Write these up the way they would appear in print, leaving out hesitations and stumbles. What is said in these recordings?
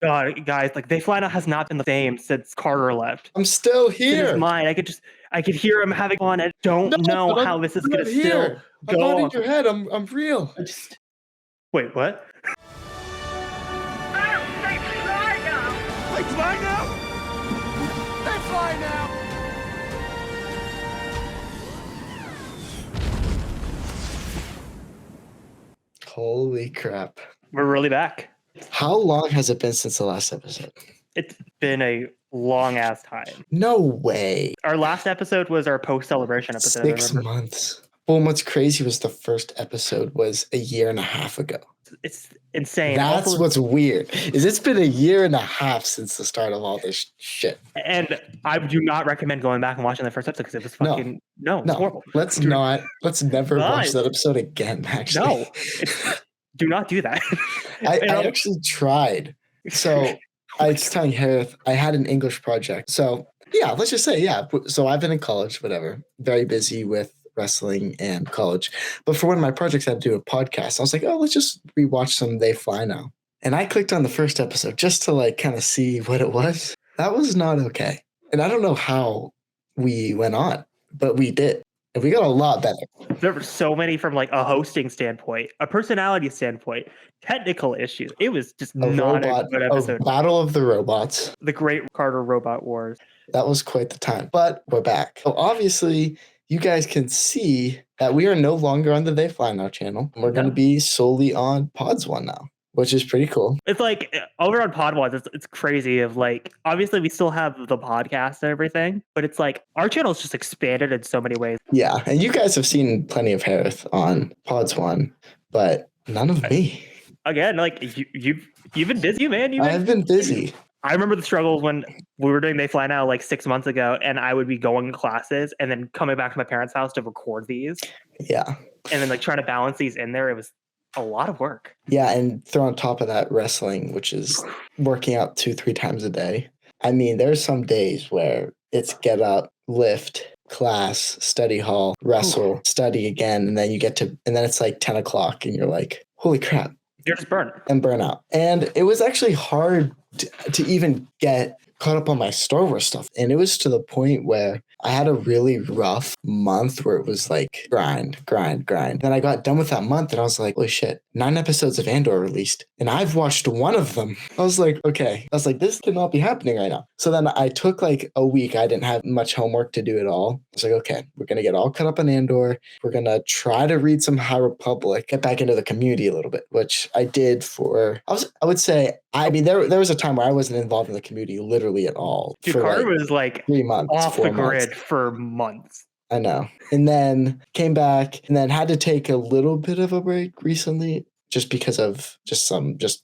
God, guys, like They Fly Now has not been the same since Carter left. I'm still In his here. mind, I could hear him having fun. I don't know but how this is I'm gonna not still here. I'm go not in on. your head. I'm real. Wait, what? They fly now! They fly now! They fly now! Holy crap. We're really back. How long has it been since the last episode? It's been a long ass time. No way. Our last episode was our post-celebration episode. 6 months. Well, what's crazy was the first episode was a year and a half ago. It's insane. That's Also, what's weird. Is it's been a year and a half since the start of all this shit. and I do not recommend going back and watching the first episode because it was fucking it's horrible. Let's never watch that episode again, actually. No. Do not do that. I actually tried. So I was telling Hereth, I had an English project. So yeah, let's just say, So I've been in college, whatever, very busy with wrestling and college. But for one of my projects, I had to do a podcast. I was like, oh, let's just rewatch some They Fly Now. And I clicked on the first episode just to like kind of see what it was. That was not okay. And I don't know how we went on, but we did. And we got a lot better. There were so many from like a hosting standpoint, a personality standpoint, technical issues. It was just not a good episode. A battle of the robots. The Great Carter Robot Wars. That was quite the time. But we're back. So obviously, you guys can see that we are no longer on the They Fly Now channel. We're going to be solely on Pods One now, which is pretty cool. It's like over on Pod One, it's crazy. Of like, obviously, we still have the podcast and everything, but it's like our channel's just expanded in so many ways. Yeah, and you guys have seen plenty of Hereth on Pods One, but none of me. Again, like you've been busy, man. I've been busy. I remember the struggles when we were doing They Fly Now like 6 months ago, and I would be going to classes and then coming back to my parents' house to record these. Yeah. And then like trying to balance these in there. It was a lot of work. Yeah, and throw on top of that wrestling, which is working out 2-3 times a day. I mean, there's some days where it's get up, lift, class, study hall, wrestle, study again, and then it's like 10 o'clock and you're like, holy crap. You're just burnt. And burnout. And it was actually hard to even get caught up on my Star Wars stuff. And it was to the point where I had a really rough month where it was like grind. Then I got done with that month and I was like, holy shit, 9 episodes of Andor released. And I've watched one of them. I was like, okay. I was like, this cannot be happening right now. So then I took like a week. I didn't have much homework to do at all. I was like, okay, we're going to get all caught up on Andor. We're going to try to read some High Republic, get back into the community a little bit, which I did I would say, there was a time where I wasn't involved in the community literally at all. Dude, Carter was like 3 months, off the 4 months. grid for months. I know. And then came back and then had to take a little bit of a break recently just because of just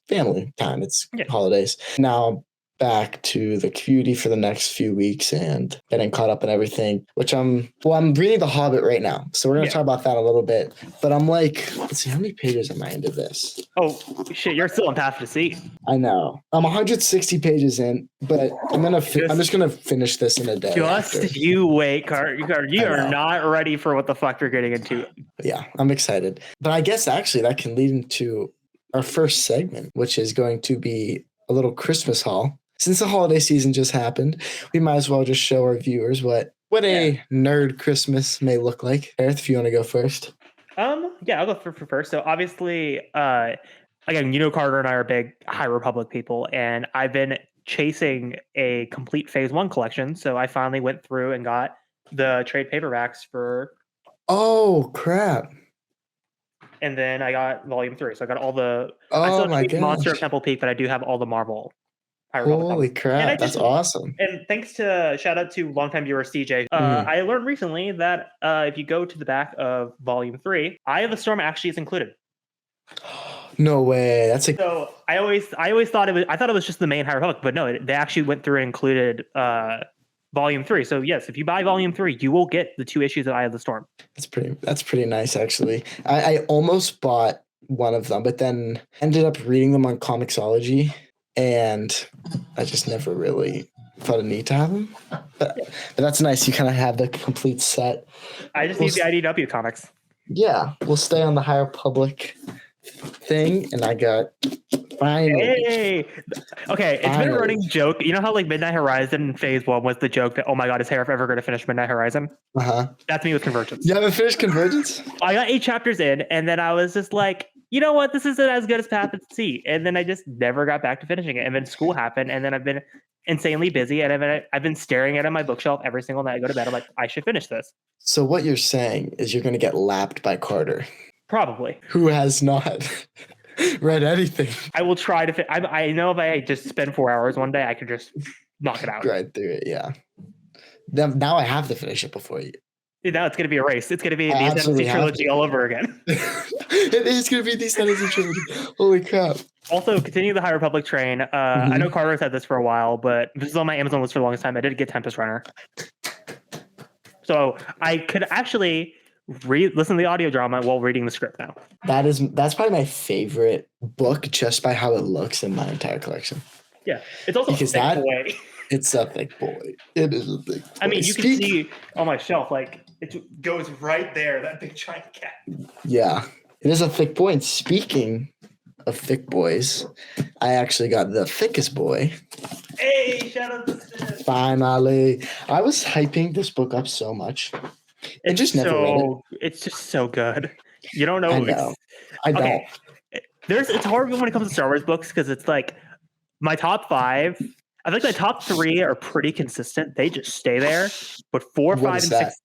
family time. It's holidays. Now back to the community for the next few weeks and getting caught up in everything, which I'm reading The Hobbit right now. So we're going to talk about that a little bit. But I'm like, let's see, how many pages am I into this? Oh, shit, you're still on Path to Sea. I know. I'm 160 pages in, but I'm just going to finish this in a day. You wait, Carter. You are not ready for what the fuck you're getting into. Yeah, I'm excited. But I guess actually that can lead into our first segment, which is going to be a little Christmas haul. Since the holiday season just happened, we might as well just show our viewers what a nerd Christmas may look like. Hereth, if you want to go first. Yeah, I'll go for first. So obviously, again, Carter and I are big High Republic people, and I've been chasing a complete Phase 1 collection. So I finally went through and got the trade paperbacks for. Oh crap! And then I got Volume 3. So I got all the. Oh my god! Monster of Temple Peak, but I do have all the Marvel. Holy crap, that's awesome. And shout out to longtime viewer CJ. I learned recently that if you go to the back of Volume 3, Eye of the Storm actually is included. No way. So I always thought it was just the main High Republic, but no, they actually went through and included Volume 3. So yes, if you buy Volume 3, you will get the 2 issues of Eye of the Storm. That's pretty nice actually. I almost bought one of them, but then ended up reading them on Comixology. And I just never really felt a need to have them. But that's nice. You kind of have the complete set. I just need the IDW comics. Yeah. We'll stay on the High Republic thing. And I got Finally. Hey, okay, it's been a Finally. running joke. You know how like Midnight Horizon Phase 1 was the joke that, oh my god, is Hereth ever going to finish Midnight Horizon? Uh-huh. That's me with Convergence. You haven't finished Convergence? I got 8 chapters in, and then I was just like, you know what, this isn't as good as Path at Sea. And then I just never got back to finishing it. And then school happened, and then I've been insanely busy, and I've been staring at it on my bookshelf every single night I go to bed. I'm like, I should finish this. So what you're saying is you're going to get lapped by Carter, Probably. who has not read anything. I will try to I know if I just spend 4 hours one day, I could just knock it out. Grind through it, yeah. Now I have to finish it before you. Now it's going to be a race. It's going to be the I absolutely Ascendancy have trilogy to. all over again. It is going to be the Ascendancy trilogy. Holy crap. Also, continue the High Republic train. I know Carter said this for a while, but this is on my Amazon list for the longest time. I did get Tempest Runner. So I could actually listen to the audio drama while reading the script now. That's probably my favorite book just by how it looks in my entire collection. Yeah. It's also Because a thick boy. It's a thick boy. It is a thick boy. I mean, you can see on my shelf, like, it goes right there, that big giant cat. Yeah. It is a thick boy. And speaking of thick boys, I actually got the thickest boy. Hey, shout out to this. Finally. I was hyping this book up so much. I just never read it. It's just so good. You don't know. I know. I don't. Okay. It's hard when it comes to Star Wars books because it's like my top 5. I think my top 3 are pretty consistent. They just stay there. But 4, 5, and 6,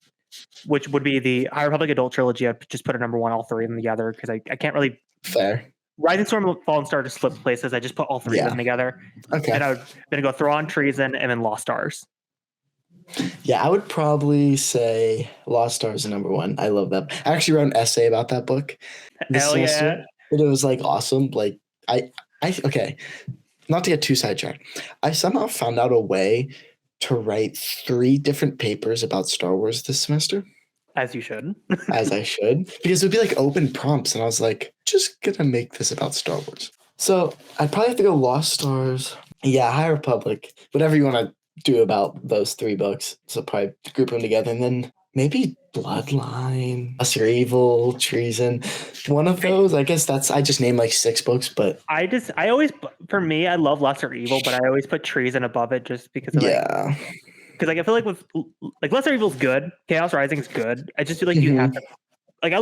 which would be the High Republic Adult Trilogy, I've just put a number 1, all 3 of them together because I can't really. Fair. Rising Storm, Fallen Star just slipped places. I just put all 3 of them together. Okay. And I'm going to go Thrawn, Treason, and then Lost Stars. Yeah, I would probably say Lost Stars is number 1. I love that. I actually wrote an essay about that book this Hell semester. yeah. And it was like awesome. Like okay. Not to get too sidetracked. I somehow found out a way to write 3 different papers about Star Wars this semester. As you should. As I should. Because it would be like open prompts. And I was like, just gonna make this about Star Wars. So I'd probably have to go Lost Stars. Yeah, High Republic. Whatever you want to do about those 3 books. So probably group them together. And then maybe Bloodline, Lesser Evil, Treason. One of those. I guess I just named like 6 books, but I always, for me, I love Lesser Evil, but I always put Treason above it just because of because like I feel like with like Lesser Evil's good, Chaos Rising is good. I just feel like you have to like I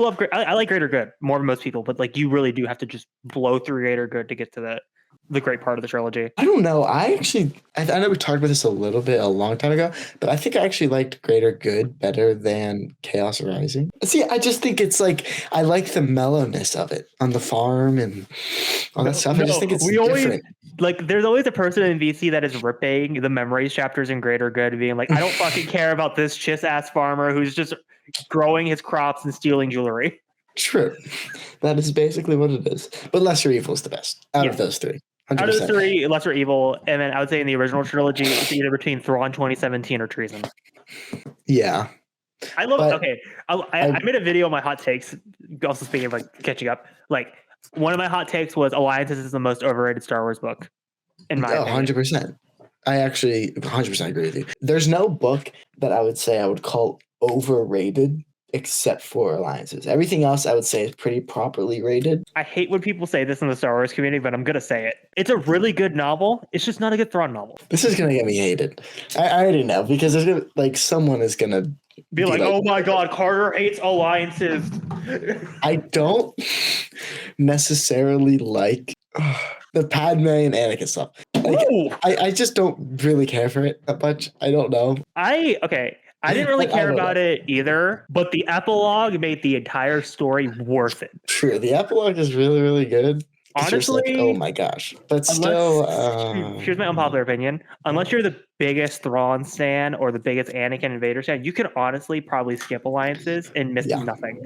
like Greater Good more than most people, but like you really do have to just blow through Greater Good to get to the great part of the trilogy. I don't know. I know we talked about this a little bit a long time ago, but I think I actually liked Greater Good better than Chaos Rising. See, I just think it's like I like the mellowness of it on the farm and all that stuff. I just think it's different. Like, there's always a person in VC that is ripping the memories chapters in Greater Good, being like, I don't fucking care about this chiss-ass farmer who's just growing his crops and stealing jewelry. True. That is basically what it is. But Lesser Evil is the best out of those 3. 100%. Out of the 3, Lesser Evil, and then I would say in the original trilogy, it's either between Thrawn 2017 or Treason. Yeah. I love it. Okay. I made a video on my hot takes, also speaking of like catching up. Like, one of my hot takes was Alliances is the most overrated Star Wars book. In my opinion. 100%. I actually 100% agree with you. There's no book that I would say I would call overrated except for Alliances. Everything else I would say is pretty properly rated. I hate when people say this in the Star Wars community, but I'm going to say it. It's a really good novel. It's just not a good Thrawn novel. This is going to get me hated. I already know because there's gonna, like someone is going to be like, oh my God, Carter hates Alliances. I don't necessarily like the Padme and Anakin stuff. Like, I just don't really care for it that much. I don't know. I didn't really care about it either, but the epilogue made the entire story worth it. True. The epilogue is really, really good. Honestly, like, oh my gosh. But still, here's my unpopular opinion. Unless you're the biggest Thrawn stan or the biggest Anakin and Vader stan, you can honestly probably skip Alliances and miss nothing.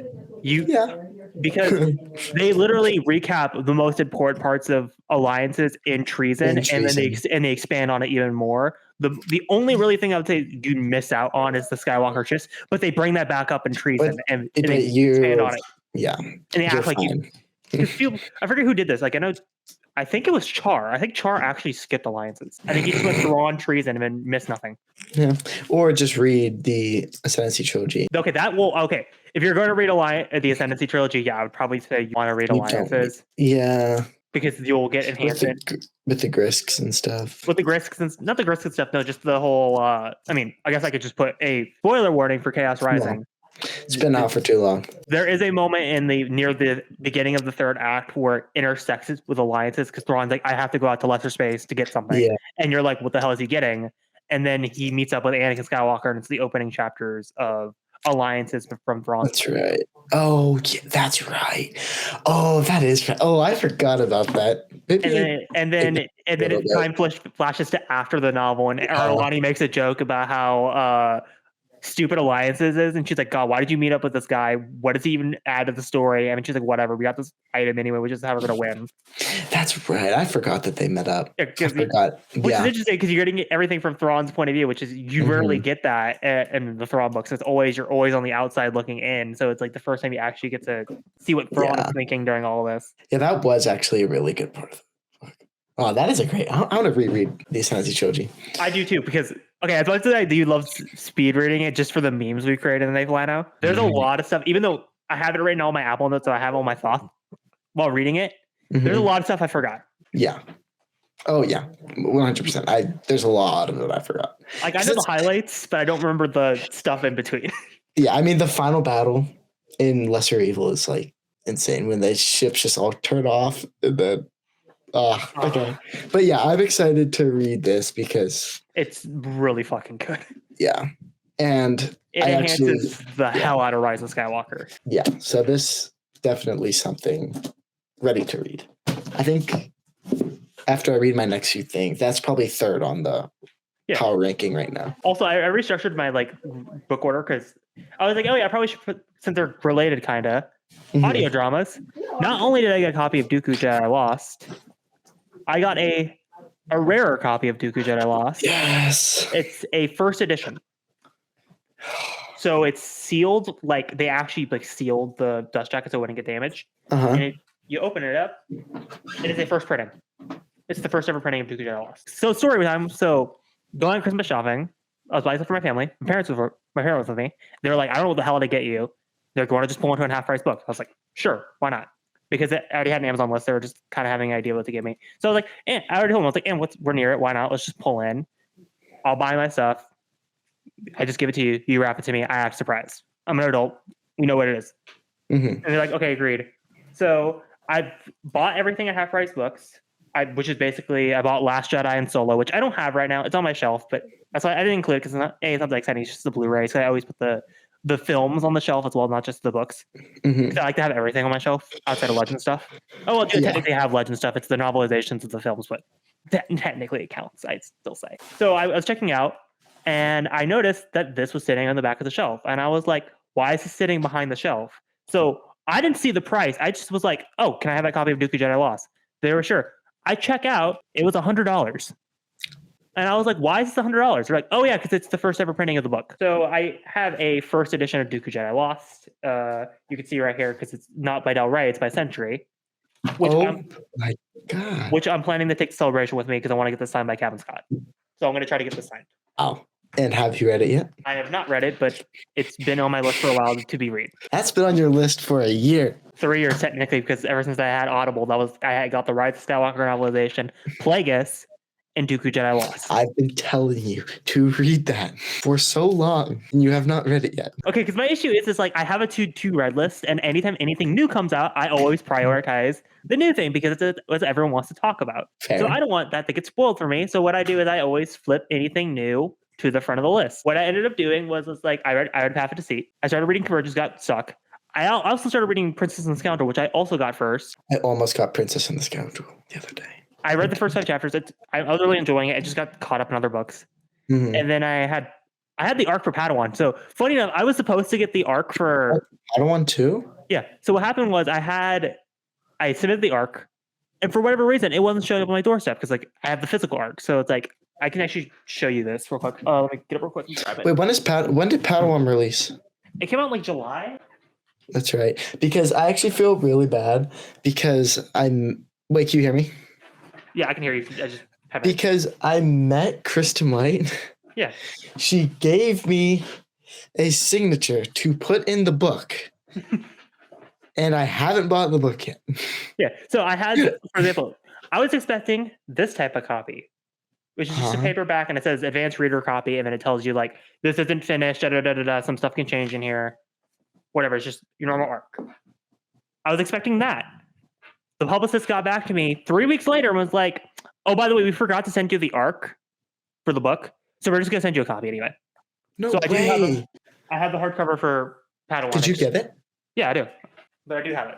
Because they literally recap the most important parts of Alliances in Treason, and then they expand on it even more. The only really thing I would say you miss out on is the Skywalker Chiss, but they bring that back up in Treason and they expand on it. Yeah, and they act like you. I forget who did this. Like I think it was Char. I think Char actually skipped Alliances. I think he just went Thrawn, Treason, and then missed nothing. Yeah, or just read the Ascendancy trilogy. Okay, if you're going to read the Ascendancy trilogy, I would probably say you want to read Alliances. Yeah. because you'll get enhancement with the Grisks and stuff. with the Grisks and not the Grisks and stuff. No, just the whole. I mean, I guess I could just put a spoiler warning for Chaos Rising. It's been out for too long. There is a moment near the beginning of the third act where it intersects with alliances because Thrawn's like, I have to go out to lesser space to get something. Yeah. And you're like, what the hell is he getting? And then he meets up with Anakin Skywalker, and it's the opening chapters of alliances from Thrawn. That's right. Oh, yeah, that's right. Oh, that is right. Oh, I forgot about that. Maybe And then time flashes to after the novel, and Arlani makes a joke about how stupid alliances is, and she's like, God, why did you meet up with this guy? What does he even add to the story? I mean, she's like, whatever, we got this item anyway, we just how we're gonna win. That's right. I forgot that they met up. Yeah, I forgot. Which is interesting because you're getting everything from Thrawn's point of view, which is you rarely get that in the Thrawn books. You're always on the outside looking in, so it's like the first time you actually get to see what Thrawn is thinking during all of this. Yeah, that was actually a really good part of the book. Oh, that is a great. I want to reread the Ascendancy trilogy. I do too, because as much as I do love speed reading it just for the memes we created in the Plano, there's a lot of stuff, even though I have it written on my Apple Notes, so I have all my thoughts while reading it. There's a lot of stuff I forgot. Yeah. Oh yeah, 100%. There's a lot of it I forgot. Like I know the highlights, but I don't remember the stuff in between. Yeah, I mean the final battle in Lesser Evil is like insane when the ships just all turn off and then. Okay. But yeah, I'm excited to read this because it's really fucking good. Yeah. And it enhances the hell out of Rise of Skywalker. Yeah. So this definitely something ready to read. I think after I read my next few things, that's probably third on the power ranking right now. Also, I restructured my book order because I was like, oh yeah, I probably should put, since they're related kinda, audio dramas. Not only did I get a copy of Dooku Jedi Lost, I got a rarer copy of Dooku Jedi Lost. Yes. It's a first edition. So it's sealed, like they actually sealed the dust jacket so it wouldn't get damaged. And you open it up, it is a first printing. It's the first ever printing of Dooku Jedi Lost. So story time. So going Christmas shopping, I was buying stuff for my family. My parents were with me. They were like, I don't know what the hell to get you. They're going to just pull into a half price book. I was like, sure, why not? Because I already had an Amazon list. They were just kind of having an idea what to give me. So I was like, I already told them, I was like, we're near it. Why not? Let's just pull in. I'll buy my stuff. I just give it to you. You wrap it to me. I act surprised. I'm an adult. We know what it is. And they're like, okay, agreed. So I've bought everything at half price books, which is basically I bought Last Jedi and Solo, which I don't have right now. It's on my shelf, but that's why I didn't include it because it's not that exciting. It's just the Blu-ray. So I always put the films on the shelf as well, not just the books. I like to have everything on my shelf outside of Legend stuff. Oh, well, technically I have Legend stuff. It's the novelizations of the films, but technically it counts, I'd still say. So I was checking out, and I noticed that this was sitting on the back of the shelf. And I was like, why is this sitting behind the shelf? So I didn't see the price. I just was like, oh, can I have that copy of Dooku Jedi Lost? They were sure. I check out. It was $100. And I was like, why is this $100? They're like, oh, yeah, because it's the first ever printing of the book. So I have a first edition of Dooku Jedi Lost. You can see right here because it's not by Del Rey, it's by Century. My God. Which I'm planning to take to Celebration with me because I want to get this signed by Kevin Scott. So I'm going to try to get this signed. Oh. And have you read it yet? I have not read it, but it's been on my list for a while to be read. That's been on your list for a year. 3 years, technically, because ever since I had Audible, I got the Rise of Skywalker novelization, Plagueis, and Dooku Jedi Lost. I've been telling you to read that for so long, and you have not read it yet. Okay, because my issue is I have a to read list, and anytime anything new comes out, I always prioritize the new thing because it's what everyone wants to talk about. Fair. So I don't want that to get spoiled for me. So what I do is I always flip anything new to the front of the list. What I ended up doing was I read Path of Deceit. I started reading Convergence, got stuck. I also started reading Princess and the Scoundrel, which I also got first. I almost got Princess and the Scoundrel the other day. I read the first 5 chapters. I was really enjoying it. I just got caught up in other books. And then I had the arc for Padawan. So funny enough, I was supposed to get the arc for Padawan too. Yeah. So what happened was I submitted the arc, and for whatever reason, it wasn't showing up on my doorstep because I have the physical arc. So it's I can actually show you this real quick. Let me get up real quick and grab it. Wait, when did Padawan release? It came out in July. That's right. Because I actually feel really bad because wait, can you hear me? Yeah, I can hear you. I just have because I met Kristen White. Yeah. She gave me a signature to put in the book. And I haven't bought the book yet. Yeah. So I had, for example, I was expecting this type of copy, which is just a Uh-huh. paperback and it says advanced reader copy, and then it tells you like this isn't finished, some stuff can change in here. Whatever, it's just your normal arc. I was expecting that. The publicist got back to me 3 weeks later and was like, "Oh, by the way, we forgot to send you the arc for the book, so we're just gonna send you a copy anyway." No So way. I have the hardcover for Padawan. Did you get it? Yeah, I do, but I do have it.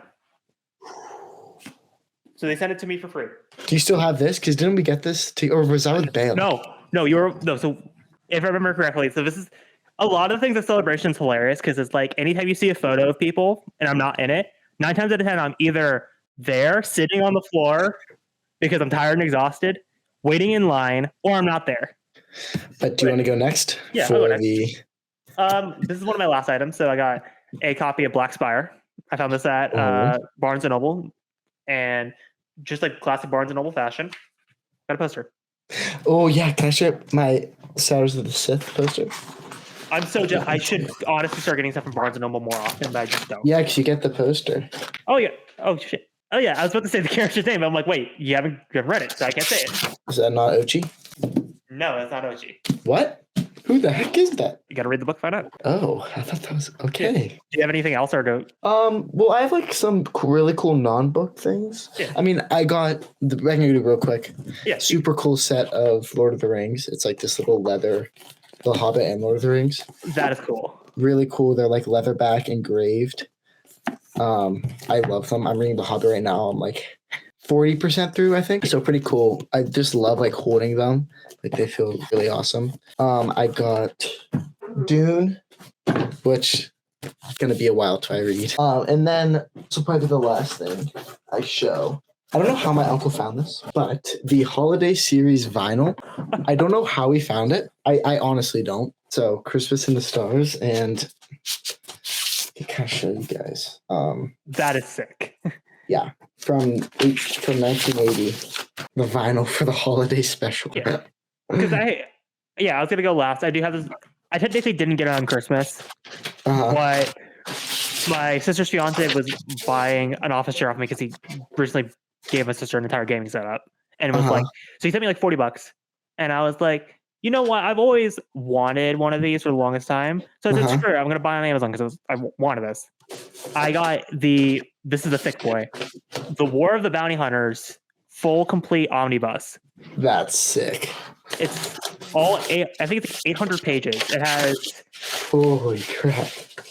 So they sent it to me for free. Do you still have this? Because didn't we get this to, or was that with Bale? No. So if I remember correctly, so this is a lot of things at Celebration's hilarious because it's like anytime you see a photo of people and I'm not in it, 9 times out of 10 I'm either there sitting on the floor because I'm tired and exhausted, waiting in line, or I'm not there. But do you want to go next? Yeah, I'll go next. This is one of my last items. So I got a copy of Black Spire. I found this at Barnes and Noble, and just like classic Barnes and Noble fashion, got a poster. Oh yeah, can I show my Shadows of the Sith poster? I'm so I should honestly start getting stuff from Barnes and Noble more often, but I just don't. Yeah, because you get the poster. Oh yeah. Oh shit. Oh yeah. I was about to say the character's name. I'm like, wait, you haven't read it, so I can't say it. Is that not Ochi? No, that's not Ochi. What? Who the heck is that? You got to read the book, find out. Oh, I thought that was okay. Do you have anything else, or go? Well, I have like some really cool non-book things. Yeah. I mean, I got the. I can do it real quick. Yeah. Super cool set of Lord of the Rings. It's like this little leather, The Hobbit and Lord of the Rings. That is cool. Really cool. They're like leatherback engraved. I love them. I'm reading The Hobbit right now. I'm like 40% through, I think. So pretty cool. I just love like holding them. Like they feel really awesome. I got Dune, which is gonna be a while till I read. And then so probably the last thing I show. I don't know how my uncle found this, but the holiday series vinyl. I don't know how he found it. I honestly don't. So Christmas in the Stars, and I can show you guys. That is sick. Yeah, from 1980, the vinyl for the holiday special. Yeah. Because I was gonna go last. I do have this. I technically didn't get it on Christmas, but my sister's fiance was buying an office chair off me because he recently gave my sister an entire gaming setup, and it was like, so he sent me like $40, and I was like, you know what? I've always wanted one of these for the longest time, so I said, screw it, I'm gonna buy it on Amazon because I wanted this. I got this is a thick boy, the War of the Bounty Hunters full complete omnibus. That's sick. It's all I think it's 800 pages. It has. Holy crap!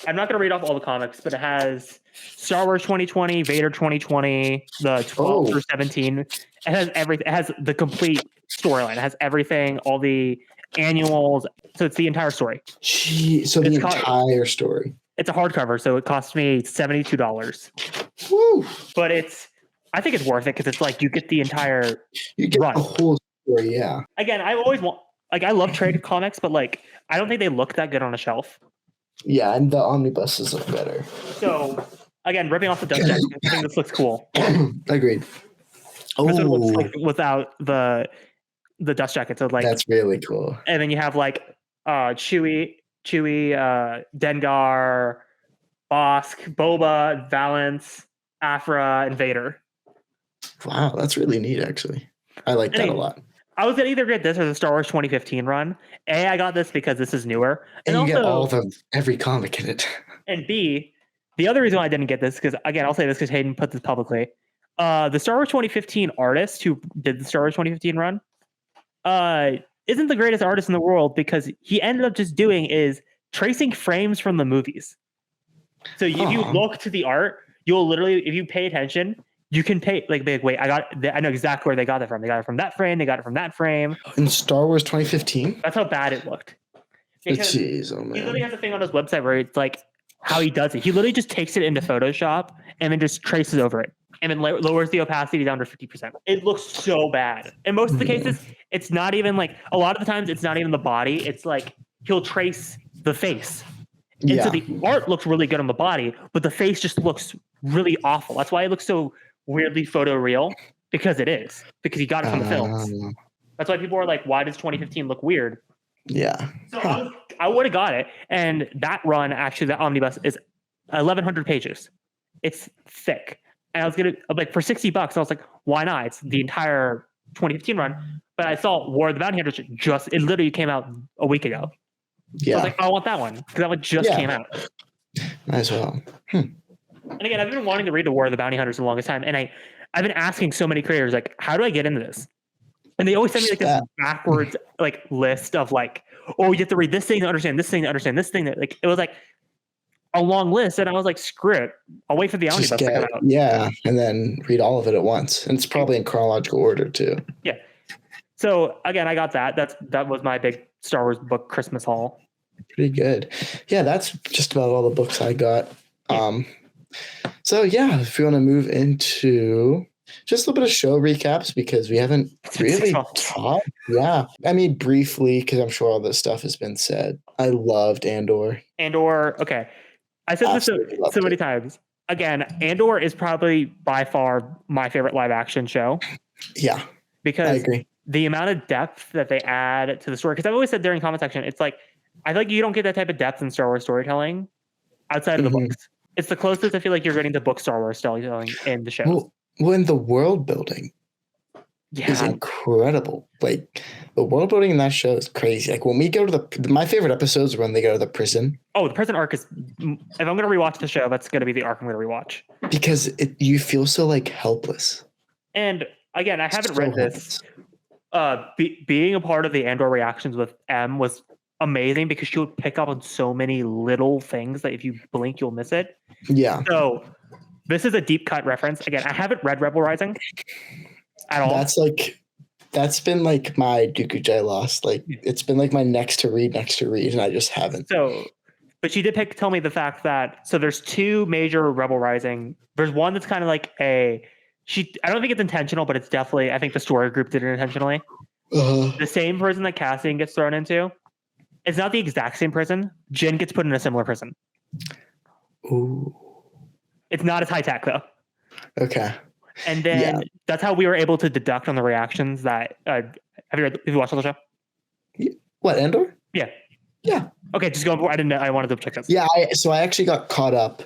I'm not gonna read off all the comics, but it has Star Wars 2020, Vader 2020, the 12 through 17. It has everything. It has the complete storyline. It has everything, all the annuals. So it's the entire story. Gee, so the entire story. It's a hardcover, so it cost me $72. Woo! But I think it's worth it because it's like you get the entire run. The whole story, yeah. Again, I always want I love trade comics, but like I don't think they look that good on a shelf. Yeah, and the omnibuses look better. So again, ripping off the dust jacket, I think this looks cool. Agreed. Oh, like without the dust jacket, so like that's really cool. And then you have like Chewie, Dengar, Bosk, Boba, Valance, Afra, and Vader. Wow, that's really neat. Actually, I like that a lot. I was gonna either get this or the Star Wars 2015 run. A, I got this because this is newer, and you also get every comic in it. And B, the other reason why I didn't get this because again, I'll say this because Hayden put this publicly. The Star Wars 2015 artist who did the Star Wars 2015 run, isn't the greatest artist in the world because he ended up just doing is tracing frames from the movies. So if you look to the art, you'll literally, if you pay attention, you can pay like wait, I know exactly where they got it from. They got it from that frame. They got it from that frame. In Star Wars 2015? That's how bad it looked. Jeez, oh man. He literally has a thing on his website where it's like how he does it. He literally just takes it into Photoshop and then just traces over it and then lowers the opacity down to 50%. It looks so bad. In most of the cases, it's not even like, a lot of the times it's not even the body. It's like he'll trace the face. And so the art looks really good on the body, but the face just looks really awful. That's why it looks so weirdly photoreal, because it is. Because he got it from the films. That's why people are like, why does 2015 look weird? Yeah. So I would have got it. And that run, actually, that omnibus is 1,100 pages. it's thick. And I was gonna like for $60, I was like, why not? It's the entire 2015 run. But I saw War of the Bounty Hunters it literally came out a week ago. So I was like, I want that one because that one just came out. Might as well. And again, I've been wanting to read the War of the Bounty Hunters for the longest time, and I've been asking so many creators like, how do I get into this? And they always send me like this backwards like list of like, oh, you have to read this thing to understand this thing to understand this thing. That like it was like a long list, and I was like, screw it, I'll wait for the omnibus to come out. Yeah, and then read all of it at once, and it's probably in chronological order too. Yeah. So again, I got that. That was my big Star Wars book Christmas haul. Pretty good. Yeah, that's just about all the books I got. So yeah, if you want to move into just a little bit of show recaps because we haven't really talked. Yeah, I mean briefly because I'm sure all this stuff has been said. I loved Andor. Okay. I said this so many times. Again, Andor is probably by far my favorite live action show. Yeah, because I agree. The amount of depth that they add to the story. Because I've always said during comment section, it's like I feel like you don't get that type of depth in Star Wars storytelling outside of the books. It's the closest I feel like you're getting to book Star Wars storytelling in the show. Well, in the world building is incredible. Like the world building in that show is crazy. Like when we go to my favorite episodes are when they go to the prison. Oh, the prison arc is. If I'm going to rewatch the show, that's going to be the arc I'm going to rewatch because you feel so like helpless. And again, I haven't read this. Being a part of the Andor reactions with M was amazing because she would pick up on so many little things that if you blink, you'll miss it. Yeah. So this is a deep cut reference. Again, I haven't read Rebel Rising at all. That's been like my Dooku J Lost. Like it's been like my next to read, and I just haven't. So, but she did tell me the fact that there's two major Rebel Rising. There's one that's kind of like I don't think it's intentional, but it's definitely, I think the story group did it intentionally. The same prison that Cassian gets thrown into. It's not the exact same prison. Jin gets put in a similar prison. Ooh. It's not as high tech though. Okay. And then that's how we were able to deduct on the reactions that have you watched the show? What, Andor? Yeah. Yeah. Okay, just go. I didn't know. I wanted to check this. Yeah, so I actually got caught up.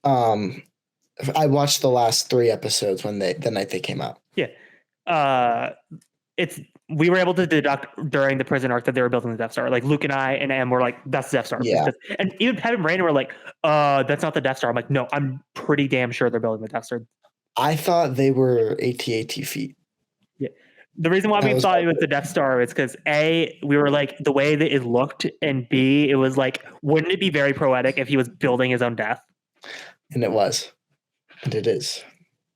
I watched the last 3 episodes the night they came out. Yeah. We were able to deduct during the prison arc that they were building the Death Star. Like Luke and I and Em were like, that's the Death Star. Yeah. And even Pep and Brandon were like, that's not the Death Star. I'm like, no, I'm pretty damn sure they're building the Death Star. I thought they were AT-AT feet. Yeah. The reason why we thought it was the Death Star is because A, we were like, the way that it looked, and B, it was like, wouldn't it be very poetic if he was building his own death? And it was. And it is.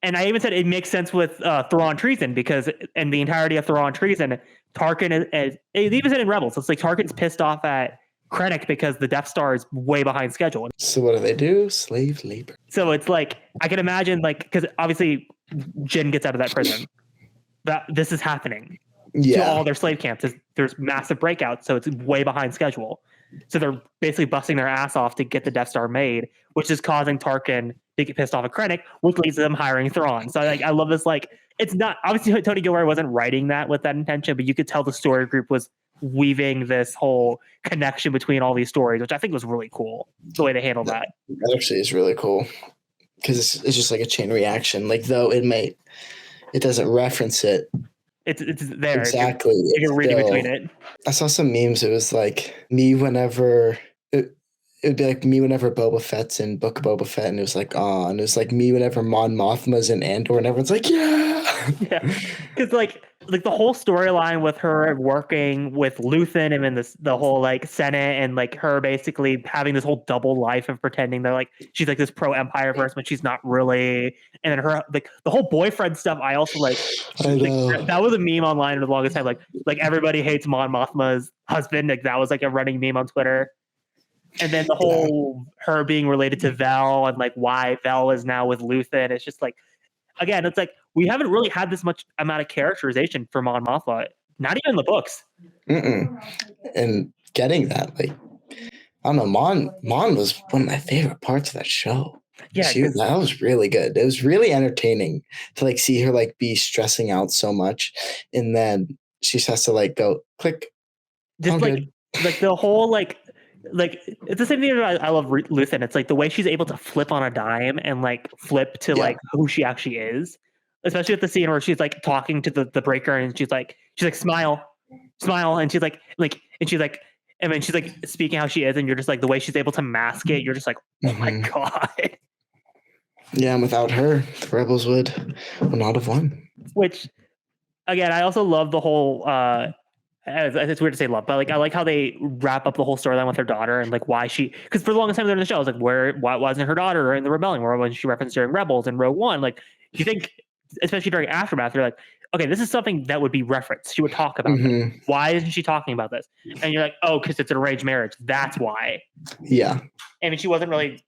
And I even said it makes sense with Thrawn treason because in the entirety of Thrawn treason, Tarkin is it even said in Rebels, it's like Tarkin's pissed off at Krennic because the Death Star is way behind schedule. So what do? Slave labor. So it's like, I can imagine because obviously Jin gets out of that prison. That this is happening to all their slave camps. There's massive breakouts, so it's way behind schedule. So they're basically busting their ass off to get the Death Star made, which is causing Tarkin to get pissed off at Krennic, which leads to them hiring Thrawn. So I love this. Like, it's not obviously Tony Gilroy wasn't writing that with that intention, but you could tell the story group was weaving this whole connection between all these stories, which I think was really cool. The way they handled that. That actually is really cool because it's just like a chain reaction. Like though it doesn't reference it. It's there. Exactly. You're reading between it. I saw some memes. It was like me whenever it would be like me whenever Boba Fett's in Book of Boba Fett, and it was like, oh, and it was like me whenever Mon Mothma's in Andor, and everyone's like, yeah. Yeah. Because like the whole storyline with her working with Luthen and then the whole like Senate and like her basically having this whole double life of pretending they're like she's like this pro Empire person, but she's not really. And then her like the whole boyfriend stuff. I also like, that was a meme online for the longest time. Like everybody hates Mon Mothma's husband. Like that was like a running meme on Twitter. And then the whole her being related to Vel and like why Vel is now with Luthen. It's just like, again, it's like we haven't really had this much amount of characterization for Mon Mothma, not even in the books. And getting that, like, I don't know, Mon was one of my favorite parts of that show. Yeah, that was really good. It was really entertaining to like see her like be stressing out so much, and then she has to like go click. Just like the whole like like it's the same thing. I love Luthen. It's like the way she's able to flip on a dime and like flip to like who she actually is. Especially at the scene where she's like talking to the breaker and she's like smile, and she's like and she's like and then she's like speaking how she is, and you're just like the way she's able to mask it. You're just like, oh my god. Yeah, and without her, the rebels would not have won. Which, again, I also love the whole. It's weird to say love, but like I like how they wrap up the whole storyline with her daughter and like why she. Because for the longest time during the show, I was like, why wasn't her daughter in the rebellion? Where when she referenced during Rebels and Rogue One, like you think, especially during Aftermath, you're like, okay, this is something that would be referenced. She would talk about this. Why isn't she talking about this? And you're like, oh, because it's an arranged marriage. That's why. Yeah. I mean, she wasn't really.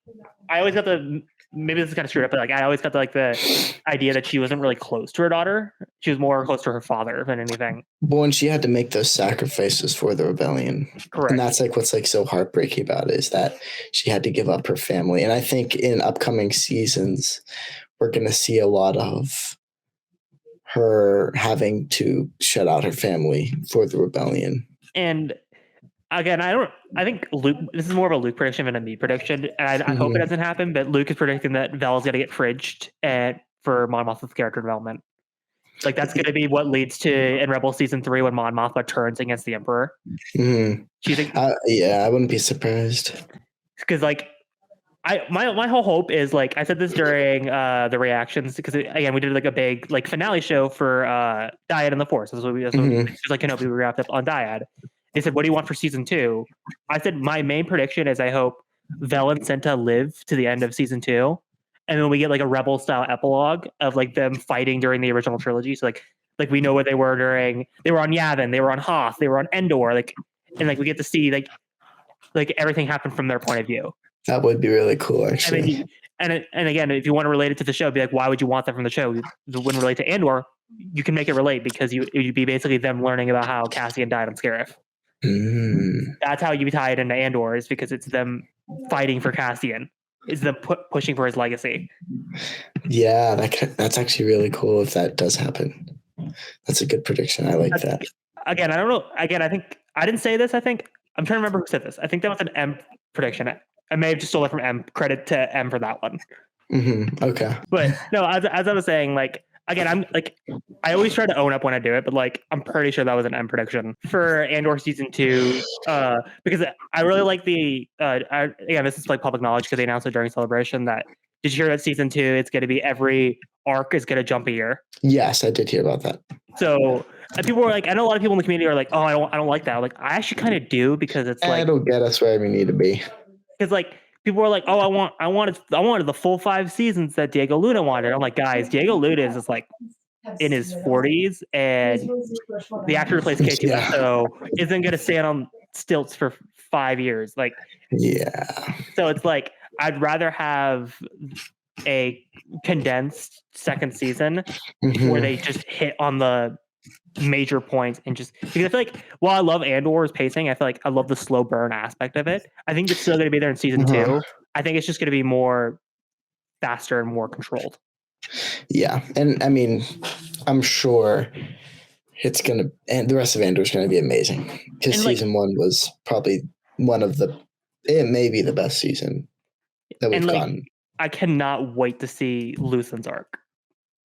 I always got the. Maybe this is kind of screwed up, but like I always got the idea that she wasn't really close to her daughter. She was more close to her father than anything. Well, and she had to make those sacrifices for the rebellion. Correct. And that's like what's like so heartbreaking about it is that she had to give up her family. And I think in upcoming seasons, we're going to see a lot of her having to shut out her family for the rebellion. And again, I think Luke, this is more of a Luke prediction than a me prediction. And I hope it doesn't happen, but Luke is predicting that Vel's going to get fridged for Mon Mothma's character development. Like that's going to be what leads to in Rebel season 3 when Mon Mothma turns against the Emperor. Mm-hmm. Do you think? Yeah, I wouldn't be surprised. Because like, my whole hope is like I said this during the reactions because again we did like a big like finale show for Dyad and the Force. That's what we just like Kenobi we wrapped up on Dyad. They said, what do you want for season 2? I said, my main prediction is I hope Vel and Senta live to the end of season 2. And then we get like a Rebel style epilogue of like them fighting during the original trilogy. So like we know where they were they were on Yavin, they were on Hoth, they were on Endor. And like we get to see like everything happen from their point of view. That would be really cool, actually. And again, if you want to relate it to the show, be like, why would you want that from the show? It wouldn't relate to Andor. You can make it relate because you'd be basically them learning about how Cassian died on Scarif. That's how you tie it into Andor is because it's them fighting for Cassian. It's them pushing for his legacy. Yeah, that's actually really cool if that does happen. That's a good prediction. I like that. Again, I don't know. Again, I think I didn't say this. I think I'm trying to remember who said this. I think that was an M prediction. I may have just stole it from M. Credit to M for that one. Okay. But no, as I was saying, like again, I'm like I always try to own up when I do it, but like I'm pretty sure that was an M prediction for Andor season 2. Because I really like the again, this is like public knowledge because they announced it during Celebration that did you hear that season 2 it's gonna be every arc is gonna jump a year? Yes, I did hear about that. So people were like, I know a lot of people in the community are like, oh, I don't like that. I'm like, I actually kind of do because it's like it'll get us where we need to be. Because like people were like, oh, I wanted the full 5 seasons that Diego Luna wanted. I'm like, guys, Diego Luna is like in his 40s, and the actor who plays K2SO isn't going to stand on stilts for 5 years. Like, yeah. So it's like I'd rather have a condensed second season where they just hit on the major points and just because I feel like while I love Andor's pacing, I feel like I love the slow burn aspect of it. I think it's still going to be there in season 2. I think it's just going to be more faster and more controlled. Yeah, and I mean, I'm sure it's going to, and the rest of Andor is going to be amazing because season 1 was probably it may be the best season that we've gotten. I cannot wait to see Luthen's arc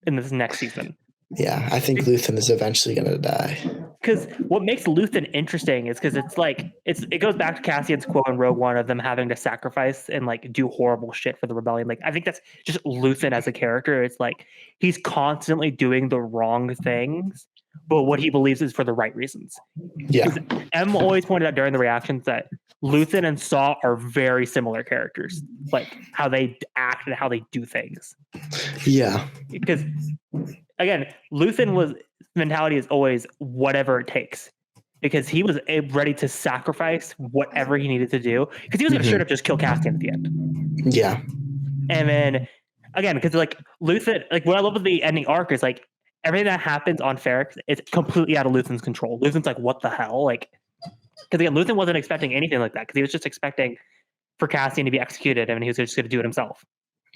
in this next season. Yeah, I think Luthen is eventually going to die. Because what makes Luthen interesting is because it's like it goes back to Cassian's quote in Rogue One of them having to sacrifice and like do horrible shit for the rebellion. Like I think that's just Luthen as a character. It's like he's constantly doing the wrong things, but what he believes is for the right reasons. Yeah. Em always pointed out during the reactions that Luthen and Saw are very similar characters, like how they act and how they do things. Yeah. Because again, Luthen mentality is always whatever it takes, because he was ready to sacrifice whatever he needed to do because he was going to straight up just kill Cassian at the end. Yeah. And then again, because like Luthen, like what I love with the ending arc is like everything that happens on Ferrix is completely out of Luthen's control. Luthen's like, what the hell? Like, because again, Luthen wasn't expecting anything like that because he was just expecting for Cassian to be executed and he was just going to do it himself.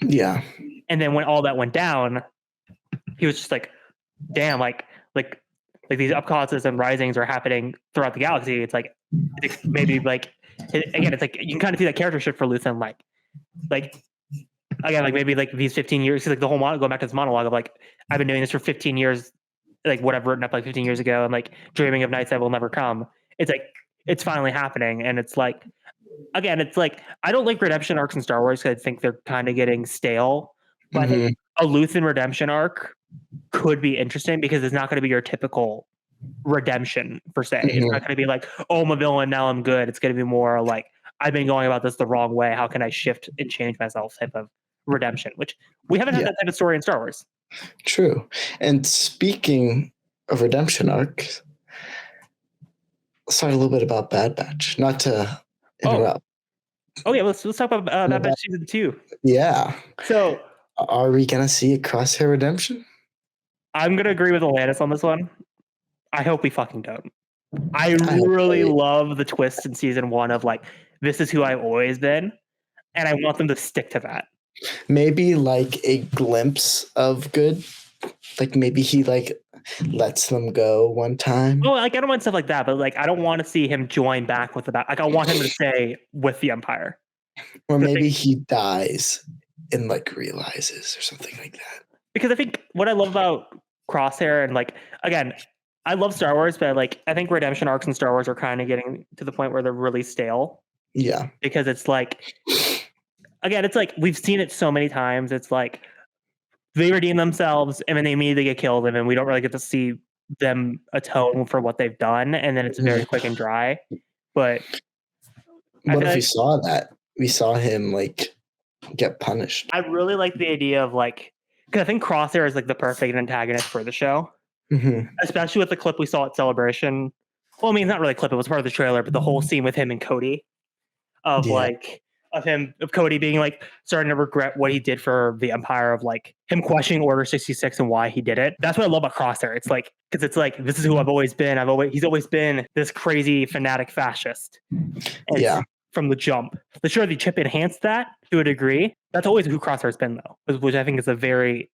Yeah. And then when all that went down, he was just like, damn, like these upcauses and risings are happening throughout the galaxy. It's like maybe like again, it's like you can kind of see that character shift for Luthen, like again, like maybe like these 15 years, like the whole monologue, going back to this monologue of like, I've been doing this for 15 years, like whatever written up like 15 years ago, and like dreaming of nights that will never come. It's like it's finally happening, and it's like again, it's like I don't like redemption arcs in Star Wars because I think they're kind of getting stale. But I think a Luthen redemption arc could be interesting because it's not going to be your typical redemption per se. It's not going to be like, oh, I'm a villain, now I'm good. It's going to be more like I've been going about this the wrong way. How can I shift and change myself type of redemption, which we haven't had that type of story in Star Wars. True. And speaking of redemption arcs, let's talk a little bit about Bad Batch. Not to interrupt. Oh yeah, let's talk about Bad Batch season 2. Yeah. So are we gonna see a Crosshair redemption? I'm gonna agree with Alanis on this one. I hope we fucking don't. I really love the twist in season 1 of like, this is who I've always been, and I want them to stick to that. Maybe like a glimpse of good. Like maybe he like lets them go one time. Oh, like I don't want stuff like that, but like I don't want to see him join back with the back. Like I want him to stay with the Empire. Or maybe he dies and like realizes or something like that. Because I think what I love about Crosshair and like again, I love Star Wars, but like I think redemption arcs in Star Wars are kind of getting to the point where they're really stale. Yeah. Because it's like again, it's like we've seen it so many times. It's like they redeem themselves and then they immediately get killed, and then we don't really get to see them atone for what they've done, and then it's very quick and dry. But what if we saw that? We saw him like get punished. I really like the idea of like, because I think Crosshair is like the perfect antagonist for the show, especially with the clip we saw at Celebration. Well, I mean, not really a clip; it was part of the trailer, but the whole scene with him and Cody, of Cody being like starting to regret what he did for the Empire, of like him questioning Order 66 and why he did it. That's what I love about Crosshair. It's like, because it's like, this is who I've always been. He's always been this crazy fanatic fascist. And from the jump. The sure the chip enhanced that to a degree. That's always who Crosshair's been though, which I think is a very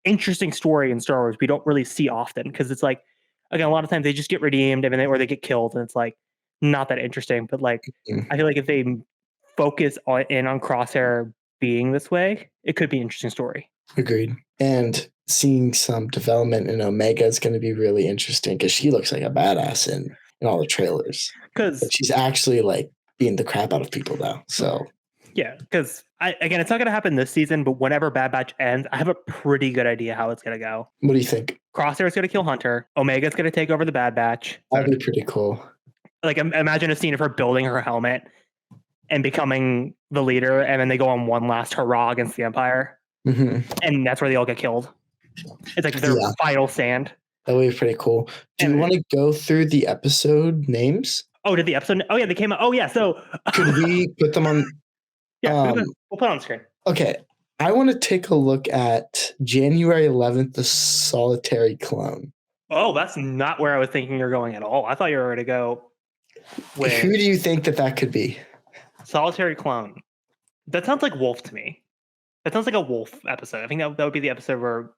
interesting story in Star Wars we don't really see often, because it's like, again, a lot of times they just get redeemed or they get killed, and it's like not that interesting. But like I feel like if they focus on Crosshair being this way, it could be an interesting story. Agreed. And seeing some development in Omega is going to be really interesting, because she looks like a badass in all the trailers. Because she's actually like beating the crap out of people though. So yeah, because again, it's not going to happen this season, but whenever Bad Batch ends, I have a pretty good idea how it's going to go. What do you think? Crosshair is going to kill Hunter. Omega is going to take over the Bad Batch. That'd be pretty cool. Like imagine a scene of her building her helmet and becoming the leader, and then they go on one last hurrah against the Empire, and that's where they all get killed. It's like their final stand. That would be pretty cool. Do you want to go through the episode names? Oh, did the episode? Oh yeah, they came out. Oh yeah, so could we put them on? Yeah, we'll put it on the screen. Okay, I want to take a look at January 11th, the Solitary Clone. Oh, that's not where I was thinking you're going at all. I thought you were going to go with... Who do you think that could be? Solitary Clone. That sounds like Wolf to me. That sounds like a Wolf episode. I think that would be the episode where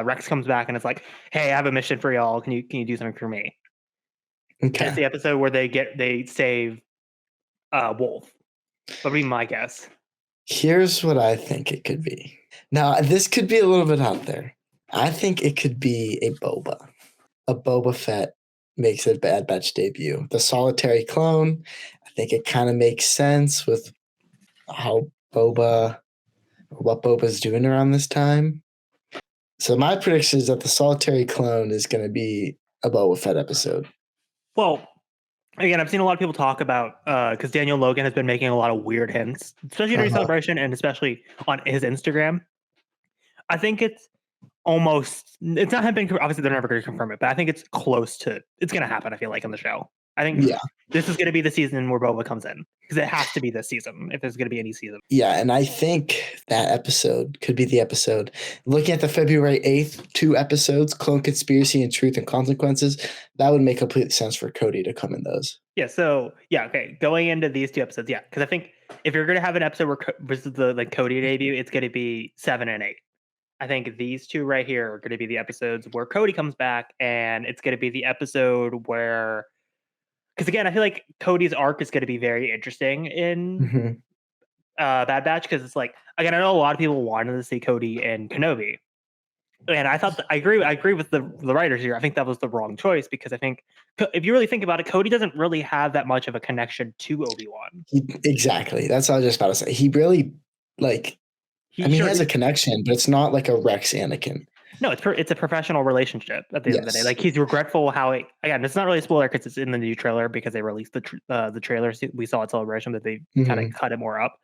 Rex comes back and it's like, "Hey, I have a mission for y'all. Can you do something for me?" Okay. That's the episode where they save Wolf. That would be my guess. Here's what I think it could be. Now, this could be a little bit out there. I think it could be a Boba. A Boba Fett makes a Bad Batch debut. The Solitary Clone, I think it kind of makes sense with what Boba's doing around this time. So my prediction is that the Solitary Clone is going to be a Boba Fett episode. Well, again, I've seen a lot of people talk about, because Daniel Logan has been making a lot of weird hints, especially during Celebration and especially on his Instagram. I think it's not happening. Obviously, they're never going to confirm it, but I think it's close to, it's going to happen, I feel like, in the show. I think this is going to be the season where Boba comes in, because it has to be this season if there's going to be any season. Yeah, and I think that episode could be the episode. Looking at the February 8th, 2 episodes, Clone Conspiracy and Truth and Consequences, that would make complete sense for Cody to come in those. Yeah, so, okay, going into these 2 episodes, because I think if you're going to have an episode where this is the Cody debut, it's going to be 7 and 8. I think these 2 right here are going to be the episodes where Cody comes back, and it's going to be the episode where... because again, I feel like Cody's arc is going to be very interesting in Hmm. Bad Batch, because it's like, again, I know a lot of people wanted to see Cody and Kenobi, and I thought I agree with the writers here. I think that was the wrong choice, because I think if you really think about it, Cody doesn't really have that much of a connection to Obi-Wan. Exactly. That's what I was just about to say. He really he has a connection, but it's not like a Rex Anakin. No, it's a professional relationship at the end of the day. Yes. Like, he's regretful how again, it's not really a spoiler because it's in the new trailer, because they released the trailer we saw at Celebration, that they kind of cut it more up.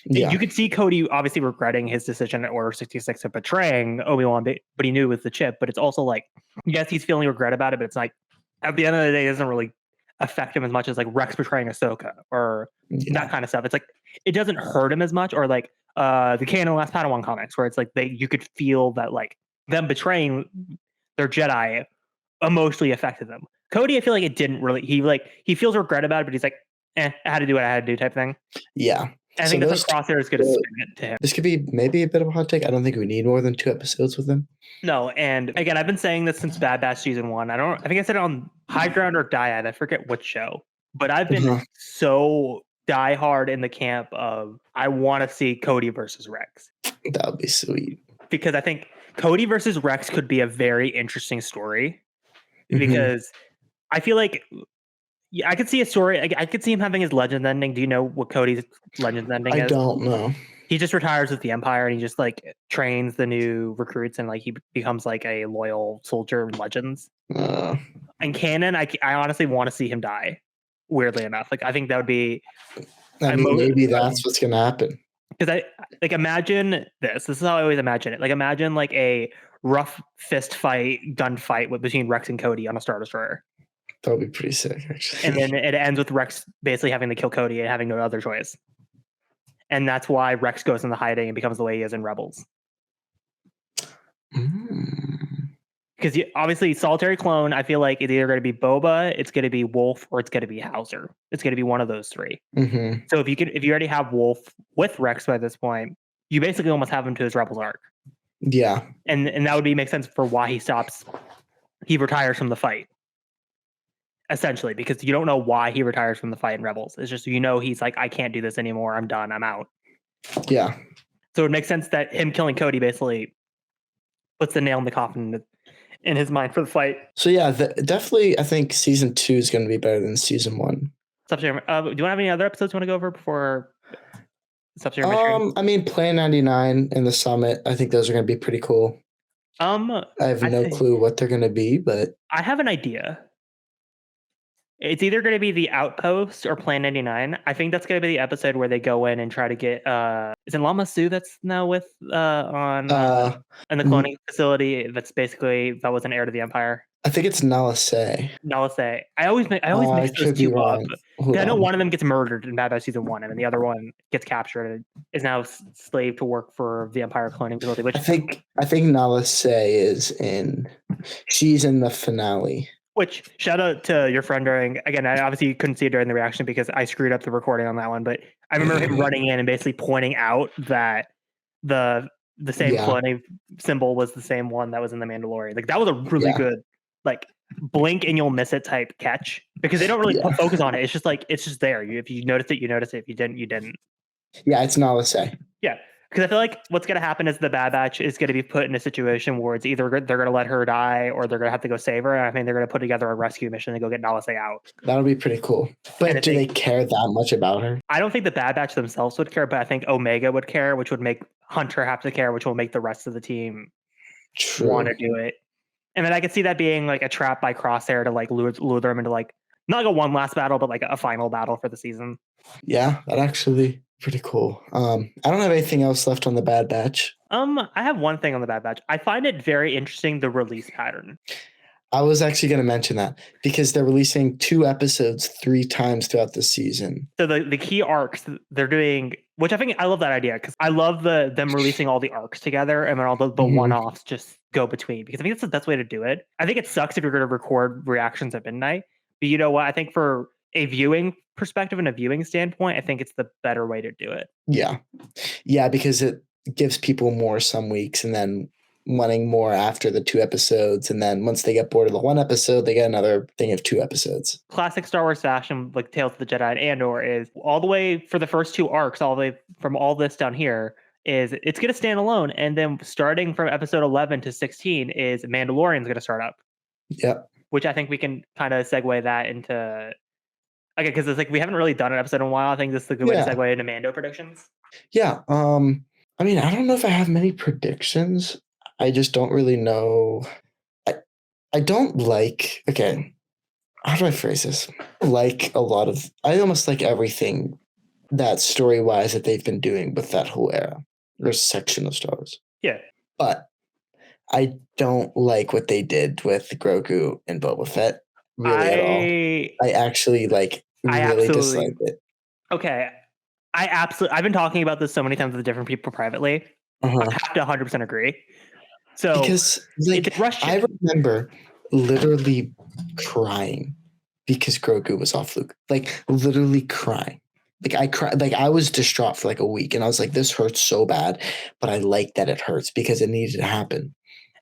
Yeah. You could see Cody obviously regretting his decision at Order 66 of betraying Obi-Wan, but he knew it was the chip. But it's also like, yes, he's feeling regret about it, but it's like, at the end of the day, it doesn't really affect him as much as like Rex betraying Ahsoka or that kind of stuff. It's like, it doesn't hurt him as much, or like the canon Last Padawan comics, where it's like you could feel that like them betraying their Jedi emotionally affected them. Cody, I feel like it didn't really. He feels regret about it, but he's like, I had to do what I had to do type thing. Yeah. I think that's what Crosshair is going to spin it to him. This could be maybe a bit of a hot take. I don't think we need more than 2 episodes with him. No, and again, I've been saying this since Bad Batch season 1. I think I said it on High Ground or Dyad. I forget which show, but I've been so diehard in the camp of I want to see Cody versus Rex. That would be sweet, because I think Cody versus Rex could be a very interesting story, because I feel like I could see a story. I could see him having his Legends ending. Do you know what Cody's Legends ending is? I don't know. He just retires with the Empire, and he just like trains the new recruits, and like he becomes like a loyal soldier in Legends. And canon, I honestly want to see him die. Weirdly enough, like I think that would be. I mean, maybe that's what's gonna happen. Because I like, imagine this. This is how I always imagine it. Like, imagine like a rough fist fight, gunfight between Rex and Cody on a Star Destroyer. That would be pretty sick, actually. And then it ends with Rex basically having to kill Cody and having no other choice. And that's why Rex goes into hiding and becomes the way he is in Rebels. Because obviously, solitary clone, I feel like it's either going to be Boba, it's going to be Wolf, or it's going to be Hauser. It's going to be one of those 3. So if you already have Wolf with Rex by this point, you basically almost have him to his Rebels arc. Yeah, and that would make sense for why he retires from the fight. Essentially, because you don't know why he retires from the fight in Rebels. It's just, he's like, I can't do this anymore. I'm done. I'm out. Yeah. So it makes sense that him killing Cody basically puts the nail in the coffin in his mind for the fight. So yeah, definitely, I think season 2 is going to be better than season 1. Do you want to have any other episodes you want to go over before Mystery? I mean, Plan 99 and the Summit, I think those are going to be pretty cool. I have no clue what they're going to be, but I have an idea. It's either going to be the Outpost or Plan 99. I think that's going to be the episode where they go in and try to get is it Lama Su that's now with in the cloning facility that was an heir to the Empire? I think it's Nala Se. I always mix those two up. I know one of them gets murdered in Bad Batch season 1, and then the other one gets captured and is now slave to work for the Empire cloning facility. Which I think Nala Se she's in the finale. Which, shout out to your friend during, again, I obviously couldn't see it during the reaction because I screwed up the recording on that one, but I remember him running in and basically pointing out that the same cloning symbol was the same one that was in The Mandalorian. Like, that was a really good, like, blink and you'll miss it type catch, because they don't really focus on it. It's just like, it's just there. If you noticed it, you noticed it. If you didn't, you didn't. Yeah, it's Nala Se. Yeah. Because I feel like what's going to happen is the Bad Batch is going to be put in a situation where it's either they're going to let her die or they're going to have to go save her. And I think they're going to put together a rescue mission and go get Nala Se out. That'll be pretty cool. But do they care that much about her? I don't think the Bad Batch themselves would care, but I think Omega would care, which would make Hunter have to care, which will make the rest of the team want to do it. And then I could see that being like a trap by Crosshair to like lure them into like, not like a one last battle, but like a final battle for the season. Yeah, that actually pretty cool. I don't have anything else left on the Bad Batch. I have one thing on the Bad Batch. I find it very interesting, the release pattern. I was actually going to mention that because they're releasing 2 episodes 3 times throughout the season. So the key arcs they're doing, which I love that idea, because I love them releasing all the arcs together and then all the one-offs just go between, because I think that's the best way to do it. I think it sucks if you're going to record reactions at midnight, but you know what? I think for a viewing perspective and a viewing standpoint, I think it's the better way to do it. Yeah, because it gives people more some weeks, and then 2 weeks later, it's like, oh, I got to watch it. Yeah, because I feel like what's going to happen is the Bad Batch is going to be put in a situation where it's either they're going to wanting more after the 2 episodes, and then once they get bored of the 1 episode, they get another thing of 2 episodes. Classic Star Wars fashion, like Tales of the Jedi and Andor, is all the way for the first 2 arcs, all the way from all this down here, is it's going to stand alone, and then starting from episode 11 to 16 is Mandalorian's going to start up. Yep. Which I think we can kind of segue that into, okay, because it's like we haven't really done an episode in a while. I think this is a good way to segue into Mando predictions. Yeah. I mean, I don't know if I have many predictions. I just don't really know. I don't like, okay, how do I phrase this? I almost like everything that story-wise that they've been doing with that whole era or section of Star Wars. Yeah. But I don't like what they did with Grogu and Boba Fett really at all. I actually really dislike it. Okay. I've been talking about this so many times with different people privately. I have to 100% agree. So because I remember literally crying because Grogu was off Luke. Like literally crying. Like I cried, like I was distraught for like a week, and I was like, "This hurts so bad," but I like that it hurts because it needed to happen.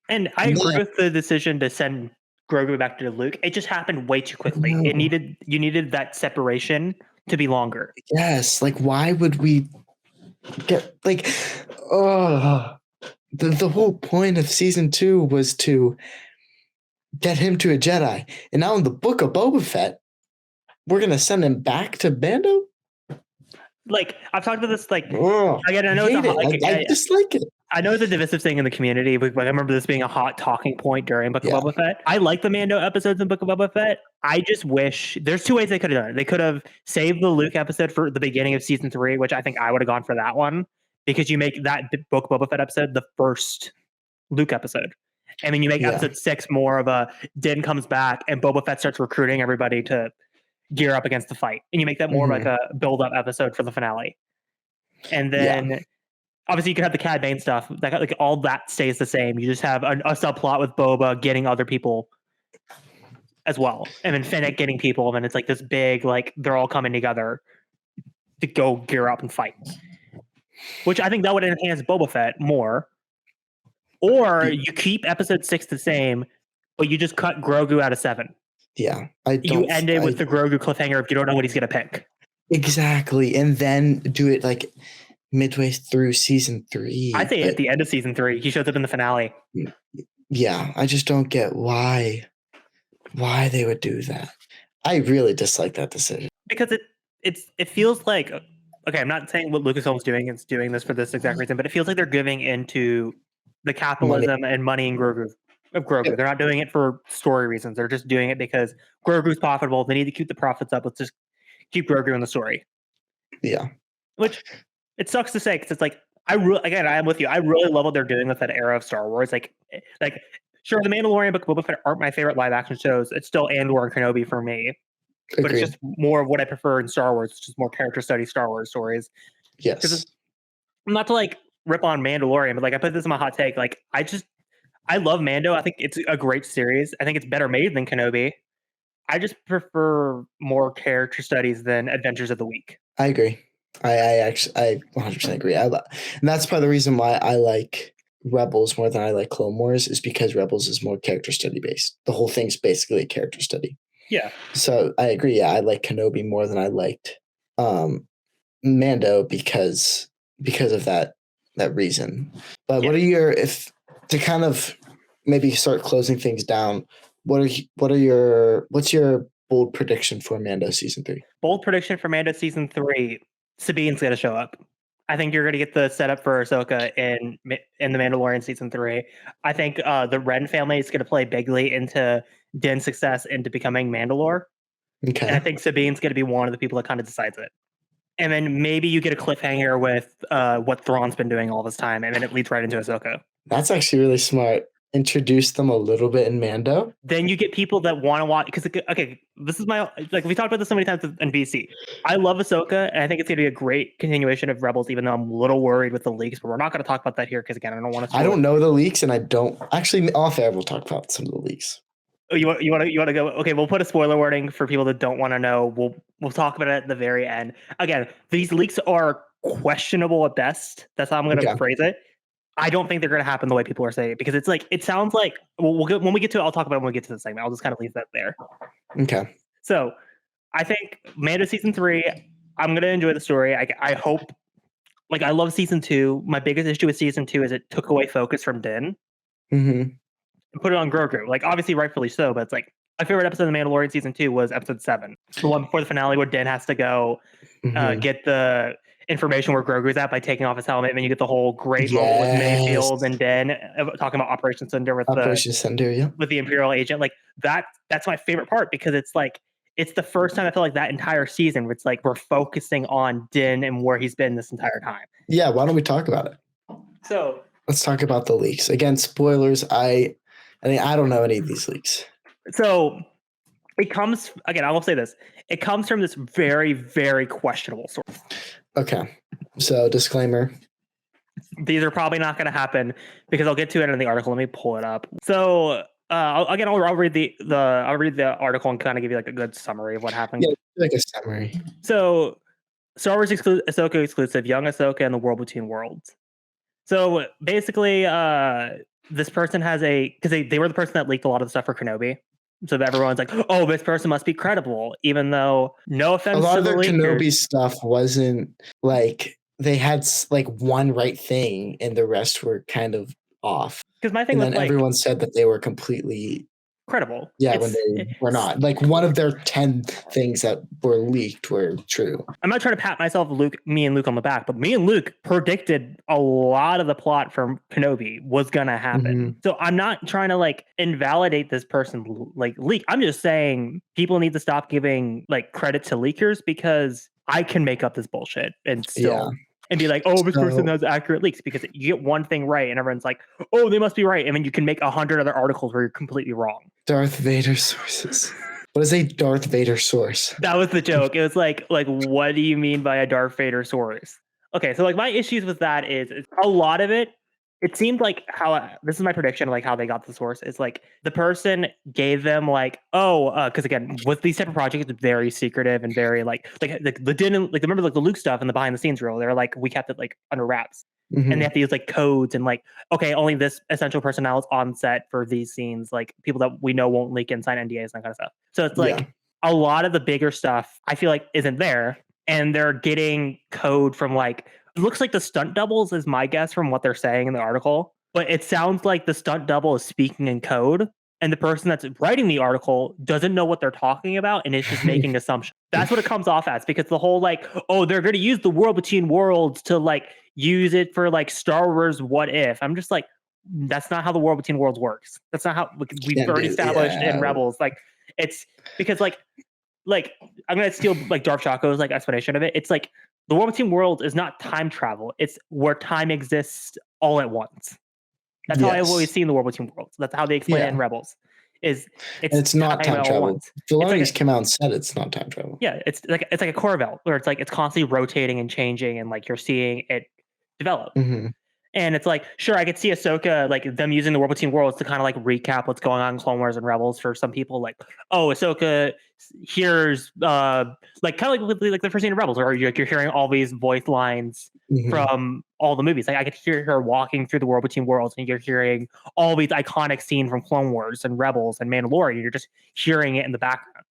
And I agree with the decision to send Grogu back to Luke. It just happened way too quickly. You needed that separation to be longer. Yes, like why would we get like? The whole point of season 2 was to get him to a Jedi, and now in the book of Boba Fett, we're gonna send him back to Bando. Like I've talked about this, like again, I know I dislike it. I know it's a divisive thing in the community, but I remember this being a hot talking point during Book of Boba Fett. I like the Mando episodes in Book of Boba Fett. I just wish there's 2 ways they could have done it. They could have saved the Luke episode for the beginning of season 3, which I think I would have gone for that one, because you make that Book of Boba Fett episode the first Luke episode. And then you make episode 6 more of a Din comes back and Boba Fett starts recruiting everybody to gear up against the fight. And you make that more like a build-up episode for the finale. And then obviously you could have the Cad Bane stuff. Like all that stays the same. You just have a subplot with Boba getting other people as well. And then Fennec getting people. And then it's like this big, like they're all coming together to go gear up and fight. Which I think that would enhance Boba Fett more. Or you keep episode 6 the same, but you just cut Grogu out of 7. Yeah. You end it with the Grogu cliffhanger if you don't know what he's going to pick. Exactly. And then do it like midway through season 3. I say at the end of season 3. He shows up in the finale. Yeah. I just don't get why they would do that. I really dislike that decision. Because it feels like, okay, I'm not saying what Lucasfilm's doing is doing this for this exact reason, but it feels like they're giving into the capitalism and money in Grogu. They're not doing it for story reasons. They're just doing it because Grogu's profitable. They need to keep the profits up. Let's just keep Grogu in the story. Yeah. Which it sucks to say because it's like I am with you. I really love what they're doing with that era of Star Wars. Like sure, the Mandalorian, Book of Boba Fett aren't my favorite live action shows. It's still Andor and Kenobi for me. Agreed. But it's just more of what I prefer in Star Wars. It's just more character study Star Wars stories. Yes. Not to like rip on Mandalorian, but like I put this in my hot take. Like I love Mando. I think it's a great series. I think it's better made than Kenobi. I just prefer more character studies than Adventures of the Week. I agree. I 100% agree. And that's part of the reason why I like Rebels more than I like Clone Wars, is because Rebels is more character study based. The whole thing's basically a character study. Yeah. So I agree. Yeah, I like Kenobi more than I liked Mando because of that reason. But what are your, if to kind of maybe start closing things down, what's your bold prediction for Mando season 3? Bold prediction for Mando season 3: Sabine's going to show up. I think you're going to get the setup for Ahsoka in the Mandalorian season 3. I think the Wren family is going to play bigly into Din's success into becoming Mandalore. Okay. And I think Sabine's going to be one of the people that kind of decides it. And then maybe you get a cliffhanger with what Thrawn's been doing all this time, and then it leads right into Ahsoka. That's actually really smart. Introduce them a little bit in Mando. Then you get people that want to watch, because okay, this is my, like we talked about this so many times in VC. I love Ahsoka, and I think it's going to be a great continuation of Rebels, even though I'm a little worried with the leaks, but we're not going to talk about that here because again, I don't want to. I don't know the leaks, and I don't actually. Off air, we'll talk about some of the leaks. Oh, you want to go? Okay, we'll put a spoiler warning for people that don't want to know. We'll talk about it at the very end. Again, these leaks are questionable at best. That's how I'm going to phrase it. I don't think they're going to happen the way people are saying it, because it's like, it sounds like, we'll get, when we get to it, I'll talk about it when we get to the segment. I'll just kind of leave that there. Okay. So I think Mando season 3, I'm going to enjoy the story. I hope, like, I love season 2. My biggest issue with season 2 is it took away focus from Din Mm-hmm. and put it on Grogu. Like, obviously, rightfully so, but it's like, my favorite episode of The Mandalorian season 2 was episode 7, the one before the finale where Din has to go get the information where Grogu's at by taking off his helmet, and then you get the whole great moment with Mayfield and Din talking about Operation Cinder with Operation Cinder, yeah, with the Imperial agent. Like that's my favorite part, because it's like, it's the first time I feel like that entire season where it's like we're focusing on Din and where he's been this entire time. Yeah, why don't we talk about it? So let's talk about the leaks. Again, spoilers. I mean, I don't know any of these leaks. So it comes, again, I will say this. It comes from this very, very questionable source. Okay. So disclaimer. These are probably not going to happen, because I'll get to it in the article. Let me pull it up. So I'll read the article and kind of give you like a good summary of what happened. Yeah, like a summary. So Star Wars Ahsoka exclusive, Young Ahsoka and the World Between Worlds. So basically, this person has because they were the person that leaked a lot of the stuff for Kenobi. So that everyone's like, oh, this person must be credible, even though, no offense, a lot to of the their leakers, Kenobi stuff wasn't like, they had like one right thing and the rest were kind of off. Because my thing and was then like, everyone said that they were completely credible. Yeah, when they were not. Like, one of their 10 things that were leaked were true. I'm not trying to pat me and Luke on the back, but me and Luke predicted a lot of the plot from Kenobi was gonna happen. So I'm not trying to like invalidate this person like leak. I'm just saying people need to stop giving like credit to leakers, because I can make up this bullshit and still and be like, oh, this person has accurate leaks, because you get one thing right and everyone's like, oh, they must be right. And then you can make 100 other articles where you're completely wrong. Darth Vader sources. What is a Darth Vader source? That was the joke. It was like, what do you mean by a Darth Vader source? Okay, so like my issues with that is a lot of it. It seemed like this is my prediction, like how they got the source. It's like the person gave them like, because again, with these type of projects, it's very secretive and very like the didn't like remember like the Luke stuff and the behind the scenes reel. They're like, we kept it like under wraps, and they have to use like codes and like, okay, only this essential personnel is on set for these scenes, like people that we know won't leak and sign NDAs and that kind of stuff. So it's like a lot of the bigger stuff I feel like isn't there, and they're getting code from like. It looks like the stunt doubles is my guess from what they're saying in the article, but it sounds like the stunt double is speaking in code, and the person that's writing the article doesn't know what they're talking about, and it's just making assumptions. That's what it comes off as, because the whole like, oh, they're going to use the World Between Worlds to like use it for like Star Wars What If. I'm just like, that's not how the World Between Worlds works. That's not how we've already established in Rebels. Like, it's because like I'm going to steal like Darth Chaco's like explanation of it. It's like, the World Between Worlds is not time travel. It's where time exists all at once. That's how I've always seen the World Between Worlds. That's how they explain it in Rebels. It's not time travel. Filoni's came out and said it's not time travel. Yeah, it's like a Corvette, where it's like it's constantly rotating and changing, and like you're seeing it develop. And it's like, sure, I could see Ahsoka, like them using the World Between Worlds to kind of like recap what's going on in Clone Wars and Rebels for some people. Like, oh, Ahsoka hears, like kind of like the first scene of Rebels, where you're hearing all these voice lines from all the movies. Like I could hear her walking through the World Between Worlds, and you're hearing all these iconic scenes from Clone Wars and Rebels and Mandalorian. And you're just hearing it in the background.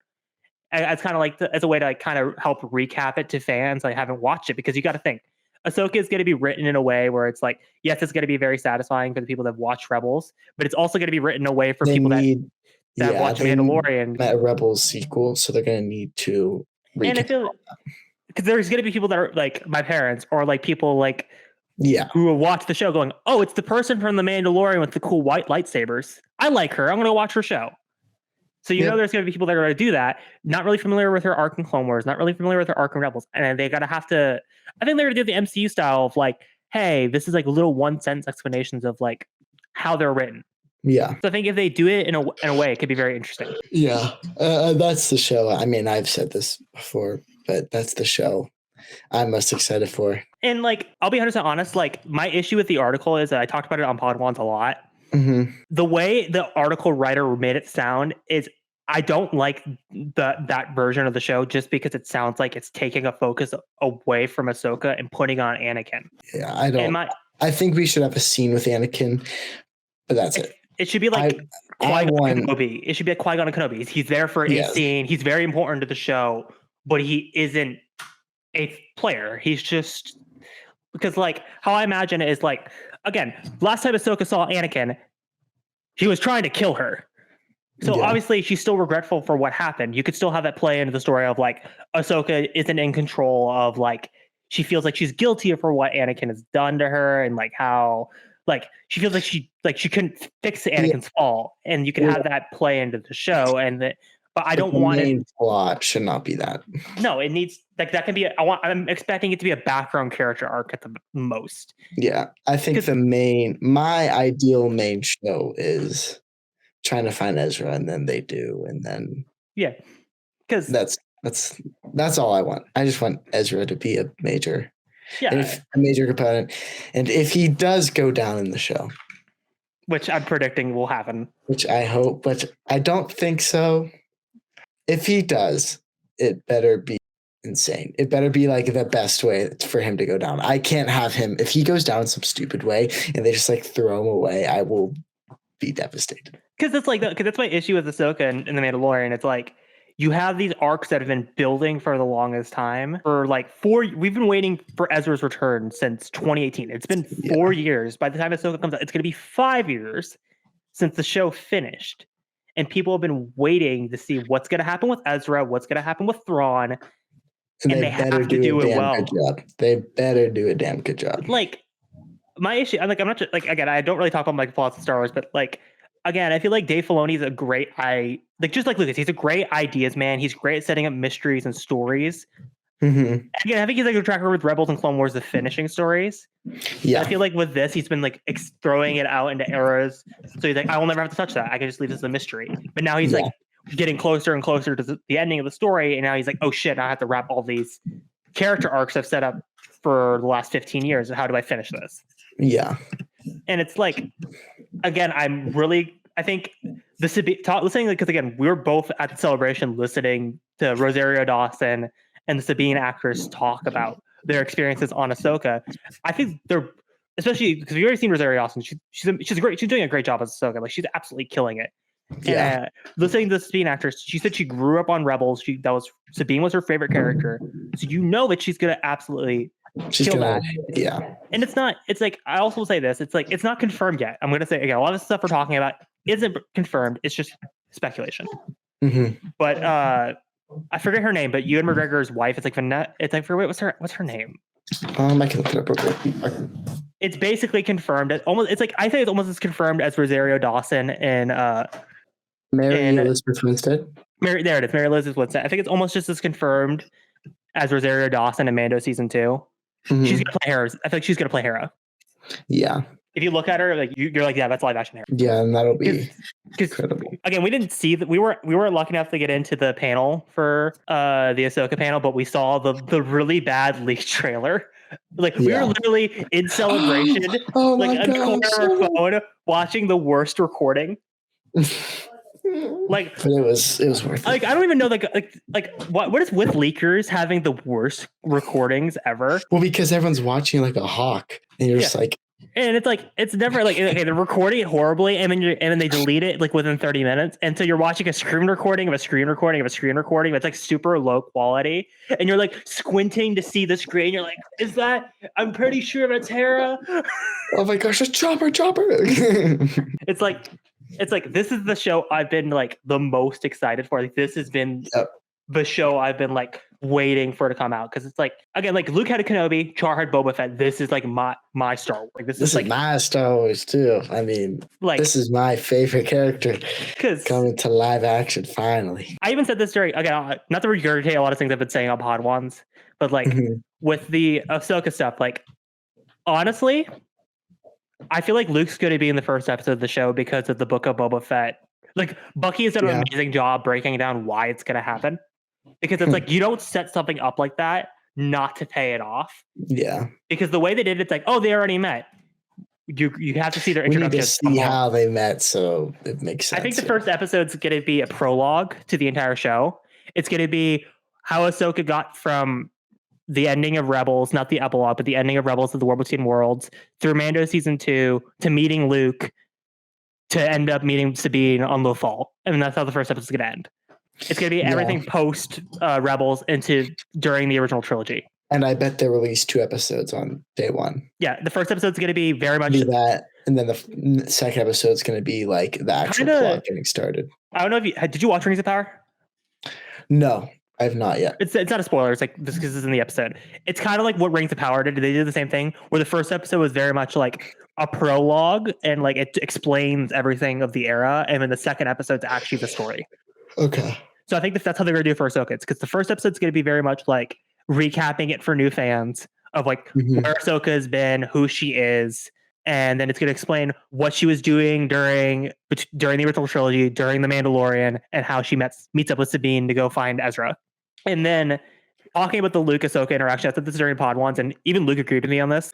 And it's kind of like as a way to like kind of help recap it to fans that haven't watched it, because you got to think. Ahsoka is going to be written in a way where it's like, yes, it's going to be very satisfying for the people that have watched Rebels, but it's also going to be written in a way for people that watch Mandalorian. A Rebels sequel, so they're going to need to. And I feel because there's going to be people that are like my parents, or like people like who will watch the show going, oh, it's the person from the Mandalorian with the cool white lightsabers. I like her. I'm going to watch her show. So you know there's going to be people that are going to do that, not really familiar with her arc in Clone Wars, not really familiar with her arc in Rebels, and they got to have to. I think they're going to do the MCU style of like, hey, this is like little one sentence explanations of like how they're written. Yeah. So I think if they do it in a way, it could be very interesting. Yeah, that's the show. I mean, I've said this before, but that's the show I'm most excited for. And like, I'll be 100% honest. Like, my issue with the article is that I talked about it on Podwans a lot. The way the article writer made it sound is I don't like that version of the show, just because it sounds like it's taking a focus away from Ahsoka and putting on Anakin. Yeah, I don't. I think we should have a scene with Anakin, but that's it. It should be like I Qui-Gon want Kenobi. It should be like Qui-Gon and Kenobi. He's there for a Yes. scene. He's very important to the show, but he isn't a player. He's just because like how I imagine it is like again, last time Ahsoka saw Anakin, he was trying to kill her. So Yeah. obviously she's still regretful for what happened. You could still have that play into the story of like Ahsoka isn't in control of like she feels like she's guilty for what Anakin has done to her and like how like she feels like she couldn't fix Anakin's fall. And you can have that play into the show and that but I don't want the it. main plot should not be that. No, it needs like that can be I'm expecting it to be a background character arc at the most. Yeah. I think my ideal main show is trying to find Ezra, and then they do, and then Yeah. Because that's all I want. I just want Ezra to be a major component. And if he does go down in the show, which I'm predicting will happen. which I hope, but I don't think so. If he does, it better be insane. It better be like the best way for him to go down. I can't have him if he goes down some stupid way and they just like throw him away. I will be devastated. Because it's like because that's my issue with Ahsoka and The Mandalorian. It's like you have these arcs that have been building for the longest time. For like we've been waiting for Ezra's return since 2018. It's been 4 years. By the time Ahsoka comes out, it's going to be 5 years since the show finished. And people have been waiting to see what's going to happen with Ezra, what's going to happen with Thrawn. And they have to do it well. Good job. They better do a damn good job. Like my issue, I'm not just, like again, I don't really talk about like flaws of Star Wars, but like again, I feel like Dave Filoni is a great just like Lucas, he's a great ideas man. He's great at setting up mysteries and stories. Mm-hmm. Again, I think he's like a track record with Rebels and Clone Wars, the finishing stories. Yeah, I feel like with this, he's been like throwing it out into eras. So he's like, I will never have to touch that. I can just leave this as a mystery. But now he's like getting closer and closer to the ending of the story, and now he's like, oh shit, I have to wrap all these character arcs I've set up for the last 15 years. How do I finish this? Yeah. And it's like, again, I think listening, because again, we were both at the celebration listening to Rosario Dawson and the Sabine actors talk about their experiences on Ahsoka. I think they're, especially because we've already seen Rosario Dawson. She's doing a great job as Ahsoka. Like she's absolutely killing it. Yeah. Listening to the Sabine actress, she said she grew up on Rebels. Sabine was her favorite character. So you know that she's gonna absolutely kill that. Yeah. And it's like, I also will say this, it's like, it's not confirmed yet. I'm going to say, again, a lot of the stuff we're talking about isn't confirmed. It's just speculation. Mm-hmm. But I forget her name, but Ewan McGregor's wife, it's like Vanette. It's like, what's her name? I can look it up real quick. It's basically confirmed. It's like, I think it's almost as confirmed as Rosario Dawson and Mary Elizabeth Winstead. There it is. Mary Elizabeth Winstead. I think it's almost just as confirmed as Rosario Dawson in Mando season 2. Mm-hmm. She's gonna play Hera. I feel like she's gonna play Hera. Yeah. If you look at her, like you're like, yeah, that's live action Hera. Yeah, and that'll be incredible. Again, we didn't see that. We weren't lucky enough to get into the panel for the Ahsoka panel, but we saw the really bad leaked trailer. Like we were literally in celebration, like on the corner of our phone, watching the worst recording. Like, but it was worth it. Like, I don't even know, like what is with leakers having the worst recordings ever? Well, because everyone's watching like a hawk, and you're just like, and it's like, it's never like, okay, they're recording it horribly, and then they delete it like within 30 minutes, and so you're watching a screen recording of a screen recording of a screen recording that's like super low quality, and you're like squinting to see the screen. You're like, is that? I'm pretty sure that's Hera. Oh my gosh, it's Chopper! It's like this is the show I've been like the most excited for. Like this has been the show I've been like waiting for to come out, because it's like, again, like Luke had a Kenobi, Char had Boba Fett. This is like my Star Wars. Like this is like my Star Wars too. I mean, like this is my favorite character coming to live action finally. I even said this during, again, not to regurgitate a lot of things I've been saying on Pod Ones, but like with the Ahsoka stuff, like honestly, I feel like Luke's going to be in the first episode of the show because of the Book of Boba Fett. Like Bucky has done an amazing job breaking down why it's going to happen, because it's like you don't set something up like that not to pay it off. Yeah, because the way they did it's like, oh, they already met. You have to see their introduction. We need to see how they met, so it makes sense. I think the first episode's going to be a prologue to the entire show. It's going to be how Ahsoka got from the ending of Rebels, not the epilogue, but the ending of Rebels of the War Between Worlds, through Mando season 2, to meeting Luke, to end up meeting Sabine on Lothal. And that's how the first episode's going to end. It's going to be everything post Rebels into during the original trilogy. And I bet they released 2 episodes on day 1. Yeah, the first episode's going to be very much that, and then the second episode's going to be like the actual plot getting started. I don't know if you did you watch Rings of Power? No, I have not yet. It's not a spoiler. It's like this because it's in the episode. It's kind of like what Rings of Power did. They did the same thing where the first episode was very much like a prologue and like it explains everything of the era, and then the second episode's actually the story. Okay. So I think that's how they're going to do it for Ahsoka. It's because the first episode's going to be very much like recapping it for new fans of like where Ahsoka has been, who she is, and then it's going to explain what she was doing during the original trilogy, during The Mandalorian, and how she meets up with Sabine to go find Ezra. And then talking about the Luke-Ahsoka interaction, I said this during Pod Ones, and even Luke agreed with me on this.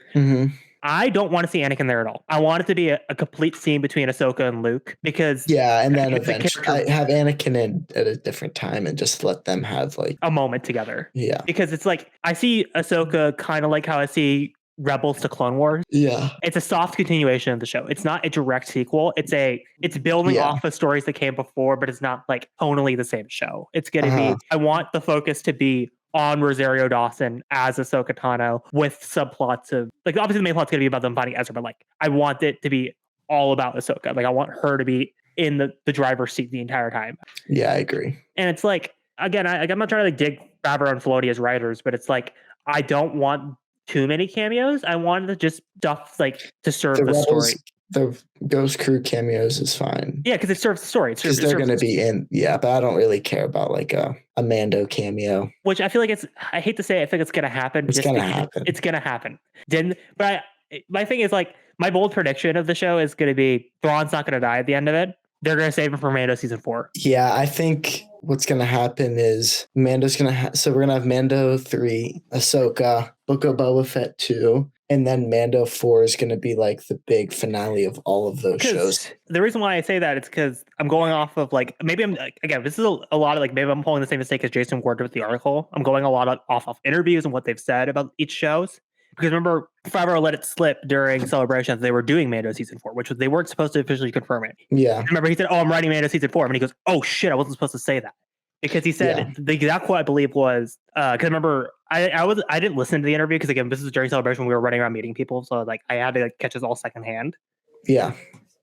I don't want to see Anakin there at all. I want it to be a complete scene between Ahsoka and Luke because and then eventually I have Anakin in at a different time and just let them have like a moment together. Yeah, because it's like I see Ahsoka kind of like how I see Rebels to Clone Wars. Yeah, it's a soft continuation of the show. It's not a direct sequel. It's building off of stories that came before, but it's not like tonally the same show. It's going to be. I want the focus to be on Rosario Dawson as Ahsoka Tano with subplots of like obviously the main plot's gonna be about them finding Ezra, but like I want it to be all about Ahsoka. Like I want her to be in the driver's seat the entire time. Yeah, I agree. And it's like again, I'm not trying to like dig Favreau and Filoni as writers, but it's like I don't want too many cameos. I wanted to just stuff like to serve the story. The Ghost Crew cameos is fine. Yeah, because it serves the story. Because they're going to be in. Yeah, but I don't really care about like a Mando cameo. Which I feel like I hate to say it, I think it's going to happen. It's going to happen. It's going to happen. My thing is like, my bold prediction of the show is going to be Thrawn's not going to die at the end of it. They're going to save him for Mando season 4. Yeah, I think what's going to happen is Mando's going to so we're going to have Mando 3, Ahsoka, Book of Boba Fett 2, and then Mando 4 is going to be like the big finale of all of those shows. The reason why I say that is because I'm going off of like, maybe I'm, again, this is a lot of like, maybe I'm pulling the same mistake as Jason Ward with the article. I'm going a lot off of interviews and what they've said about each shows. Because remember, Favreau let it slip during Celebrations. They were doing Mando season 4, which was, they weren't supposed to officially confirm it. Yeah. Remember, he said, "Oh, I'm writing Mando season 4," and he goes, "Oh shit, I wasn't supposed to say that," because he said the exact quote I believe was, because remember, I didn't listen to the interview because again, this is during Celebration. We were running around meeting people, so like I had to like, catch this all secondhand. Yeah.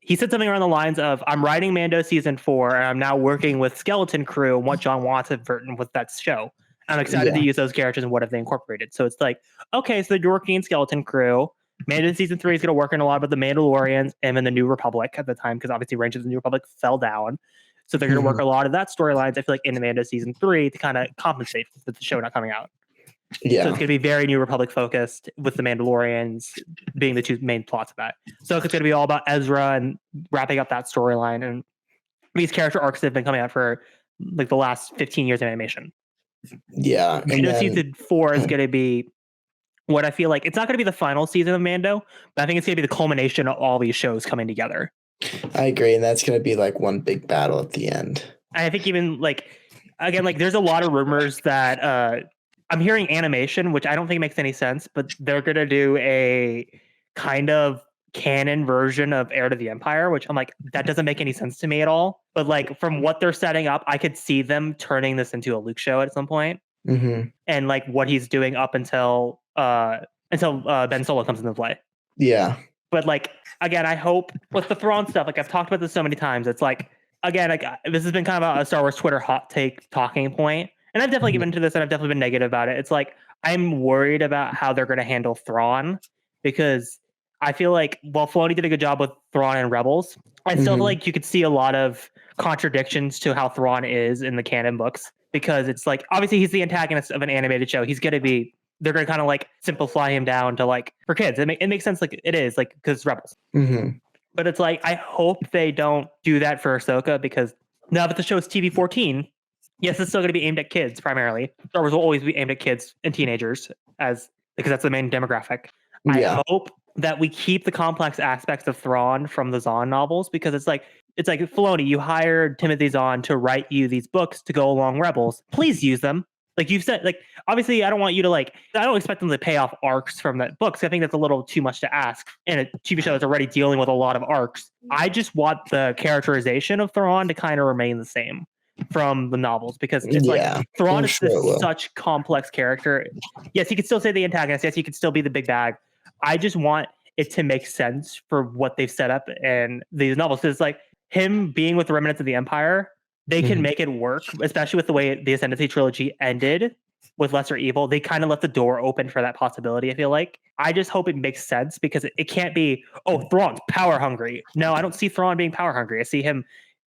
He said something around the lines of, "I'm writing Mando season 4, and I'm now working with Skeleton Crew and what John Watts had written with that show. I'm excited to use those characters and what have they incorporated." So it's like, okay, so the European Skeleton Crew, Mando season 3 is going to work in a lot about the Mandalorians and then the New Republic at the time, because obviously Rangers of the New Republic fell down. So they're going to work a lot of that storylines, I feel like, in Mando season 3 to kind of compensate for the show not coming out. Yeah. So it's going to be very New Republic focused, with the Mandalorians being the two main plots of that. So it's going to be all about Ezra and wrapping up that storyline. And these character arcs have been coming out for like the last 15 years of animation. Yeah. Mando season 4 is going to be what I feel like, it's not going to be the final season of Mando, but I think it's going to be the culmination of all these shows coming together. I agree. And that's going to be like one big battle at the end. I think even like, again, like there's a lot of rumors that I'm hearing animation, which I don't think makes any sense, but they're going to do a kind of canon version of Heir to the Empire, which I'm like, that doesn't make any sense to me at all. But like from what they're setting up, I could see them turning this into a Luke show at some point. And like what he's doing up until Ben Solo comes into play. Yeah. But like, again, I hope with the Thrawn stuff, like I've talked about this so many times, it's like, again, like this has been kind of a Star Wars Twitter hot take talking point. And I've definitely given into this, and I've definitely been negative about it. It's like, I'm worried about how they're going to handle Thrawn, because I feel like, well, Filoni did a good job with Thrawn and Rebels. I still feel like you could see a lot of contradictions to how Thrawn is in the canon books, because it's like, obviously he's the antagonist of an animated show. He's going to be, they're going to kind of like simplify him down to like, for kids. It makes sense. Like it is like, because Rebels. But it's like, I hope they don't do that for Ahsoka, because now that the show is TV 14, yes, it's still going to be aimed at kids primarily. Star Wars will always be aimed at kids and teenagers because that's the main demographic. I hope that we keep the complex aspects of Thrawn from the Zahn novels, because it's like Filoni, you hired Timothy Zahn to write you these books to go along Rebels. Please use them. Like you've said, like obviously, I don't want you to like. I don't expect them to pay off arcs from that book. So I think that's a little too much to ask in a TV show that's already dealing with a lot of arcs. I just want the characterization of Thrawn to kind of remain the same from the novels because it's Yeah, like Thrawn I'm is sure it will. such complex character. Yes, he could still say the antagonist. Yes, he could still be the big bad. I just want it to make sense for what they've set up in these novels. So it's like him being with the remnants of the Empire. They can Mhm. make it work, especially with the way the Ascendancy trilogy ended with Lesser Evil. They kind of left the door open for that possibility, I feel like. I just hope it makes sense because it can't be, oh, Thrawn's power hungry. No, I don't see Thrawn being power hungry. I see him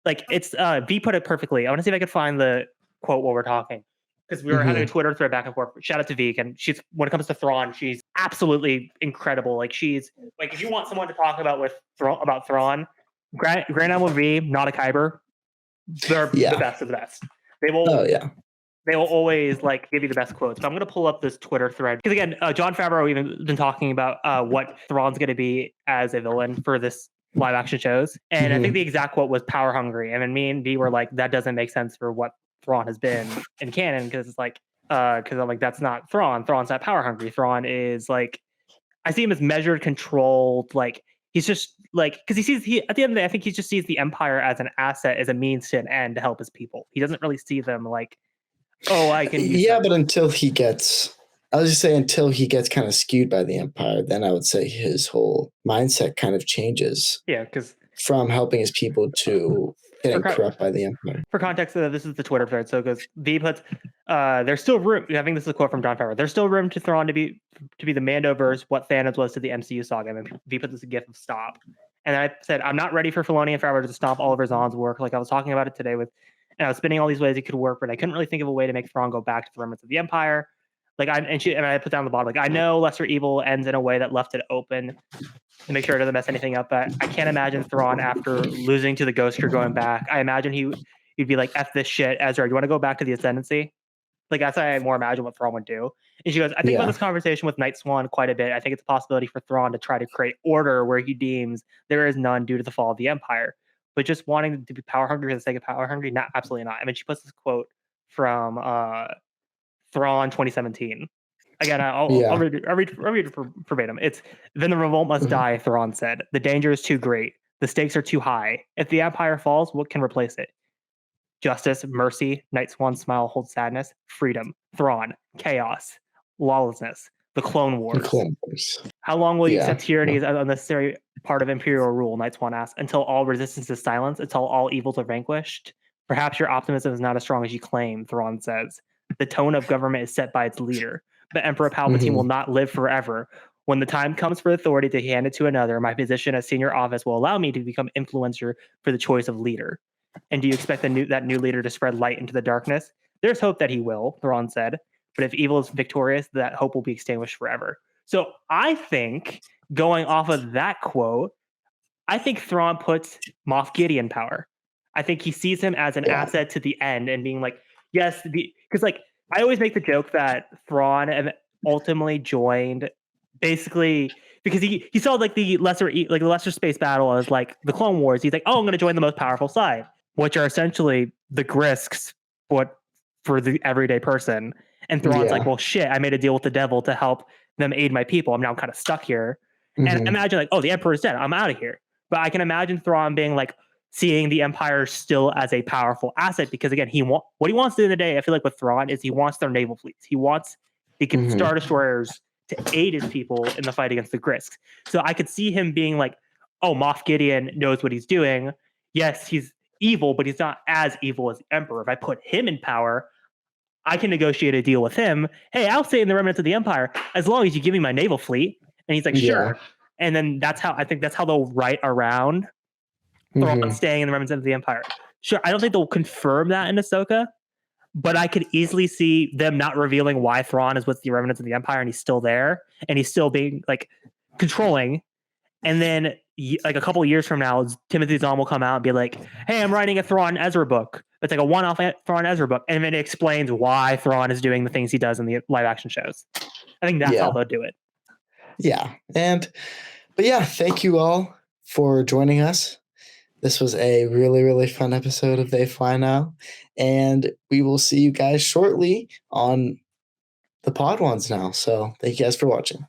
like it's V put it perfectly. I want to see if I could find the quote while we're talking. Because we were having a Twitter thread back and forth. Shout out to Veek, and she's when it comes to Thrawn, she's absolutely incredible. Like she's like if you want someone to talk about about Thrawn, Grand Admiral V, not a Kyber, they're the best of the best. They will. Oh yeah. They will always like give you the best quotes. But I'm going to pull up this Twitter thread because again, Jon Favreau even been talking about what Thrawn's going to be as a villain for this live action shows, and I think the exact quote was "power hungry." And then me and V were like, "That doesn't make sense for what Thrawn has been in canon," because it's like, because I'm like, that's not Thrawn. Thrawn's not power hungry. Thrawn is like, I see him as measured, controlled, like. He's just like because he at the end of the day, I think he just sees the Empire as an asset, as a means to an end to help his people. He doesn't really see them like, oh, I can use Yeah, them. but until he gets kind of skewed by the Empire, then I would say his whole mindset kind of changes Yeah, because from helping his people to getting corrupt by the Empire. for context, this is the Twitter thread. So it goes, V puts, there's still room. I think this is a quote from Jon Favreau. There's still room to Thrawn to be the Mandoverse, what Thanos was to the MCU saga. And V puts this a gif of stop. And I said, I'm not ready for Filoni and Favreau to stop Oliver Zahn's work. Like I was talking about it today and I was spinning all these ways it could work, but I couldn't really think of a way to make Thrawn go back to the remnants of the Empire. Like I put down the bottom, like I know Lesser Evil ends in a way that left it open to make sure it doesn't mess anything up. But I can't imagine Thrawn after losing to the Ghost Crew going back. I imagine he'd be like, F this shit, Ezra, you want to go back to the Ascendancy? Like that's how I more imagine what Thrawn would do. And she goes, I think about this conversation with Night Swan quite a bit. I think it's a possibility for Thrawn to try to create order where he deems there is none due to the fall of the Empire. But just wanting to be power hungry for the sake of power hungry, not absolutely not. I mean, she puts this quote from Thrawn 2017. Again, I'll read it verbatim. It's then the revolt must die, Thrawn said. The danger is too great. The stakes are too high. If the Empire falls, what can replace it? Justice, mercy, Night Swan's smile holds sadness, freedom, Thrawn, chaos, lawlessness, the Clone Wars. How long will you accept tyranny as an unnecessary part of Imperial rule? Night Swan asks. Until all resistance is silenced, until all evils are vanquished? Perhaps your optimism is not as strong as you claim, Thrawn says. The tone of government is set by its leader. But Emperor Palpatine will not live forever. When the time comes for authority to hand it to another, my position as senior office will allow me to become influencer for the choice of leader. And do you expect that new leader to spread light into the darkness? There's hope that he will, Thrawn said. But if evil is victorious, that hope will be extinguished forever. So I think, going off of that quote, I think Thrawn puts Moff Gideon power. I think he sees him as an asset to the end and being like, yes, because like I always make the joke that Thrawn ultimately joined basically because he saw like the lesser space battle as like the Clone Wars. He's like, oh, I'm going to join the most powerful side, which are essentially the Grisks, but for the everyday person. And Thrawn's like, well, shit, I made a deal with the devil to help them aid my people. I'm now kind of stuck here. And imagine like, oh, the Emperor's dead. I'm out of here. But I can imagine Thrawn being like, seeing the Empire still as a powerful asset because again, what he wants at the end of the day, I feel like with Thrawn is he wants their naval fleets. He wants the Star Destroyers to aid his people in the fight against the Grisks. So I could see him being like, oh, Moff Gideon knows what he's doing. Yes, he's evil, but he's not as evil as the Emperor. If I put him in power, I can negotiate a deal with him. Hey, I'll stay in the remnants of the Empire as long as you give me my naval fleet. And he's like, sure. And then that's how they'll write around Thrawn staying in the remnants of the Empire. Sure, I don't think they'll confirm that in Ahsoka, but I could easily see them not revealing why Thrawn is with the remnants of the Empire and he's still there and he's still being like controlling. And then like a couple of years from now, Timothy Zahn will come out and be like, hey, I'm writing a Thrawn Ezra book. It's like a one-off Thrawn Ezra book. And then it explains why Thrawn is doing the things he does in the live action shows. I think that's how they'll do it. Yeah. But thank you all for joining us. This was a really, really fun episode of They Fly Now. And we will see you guys shortly on the pod ones now. So thank you guys for watching.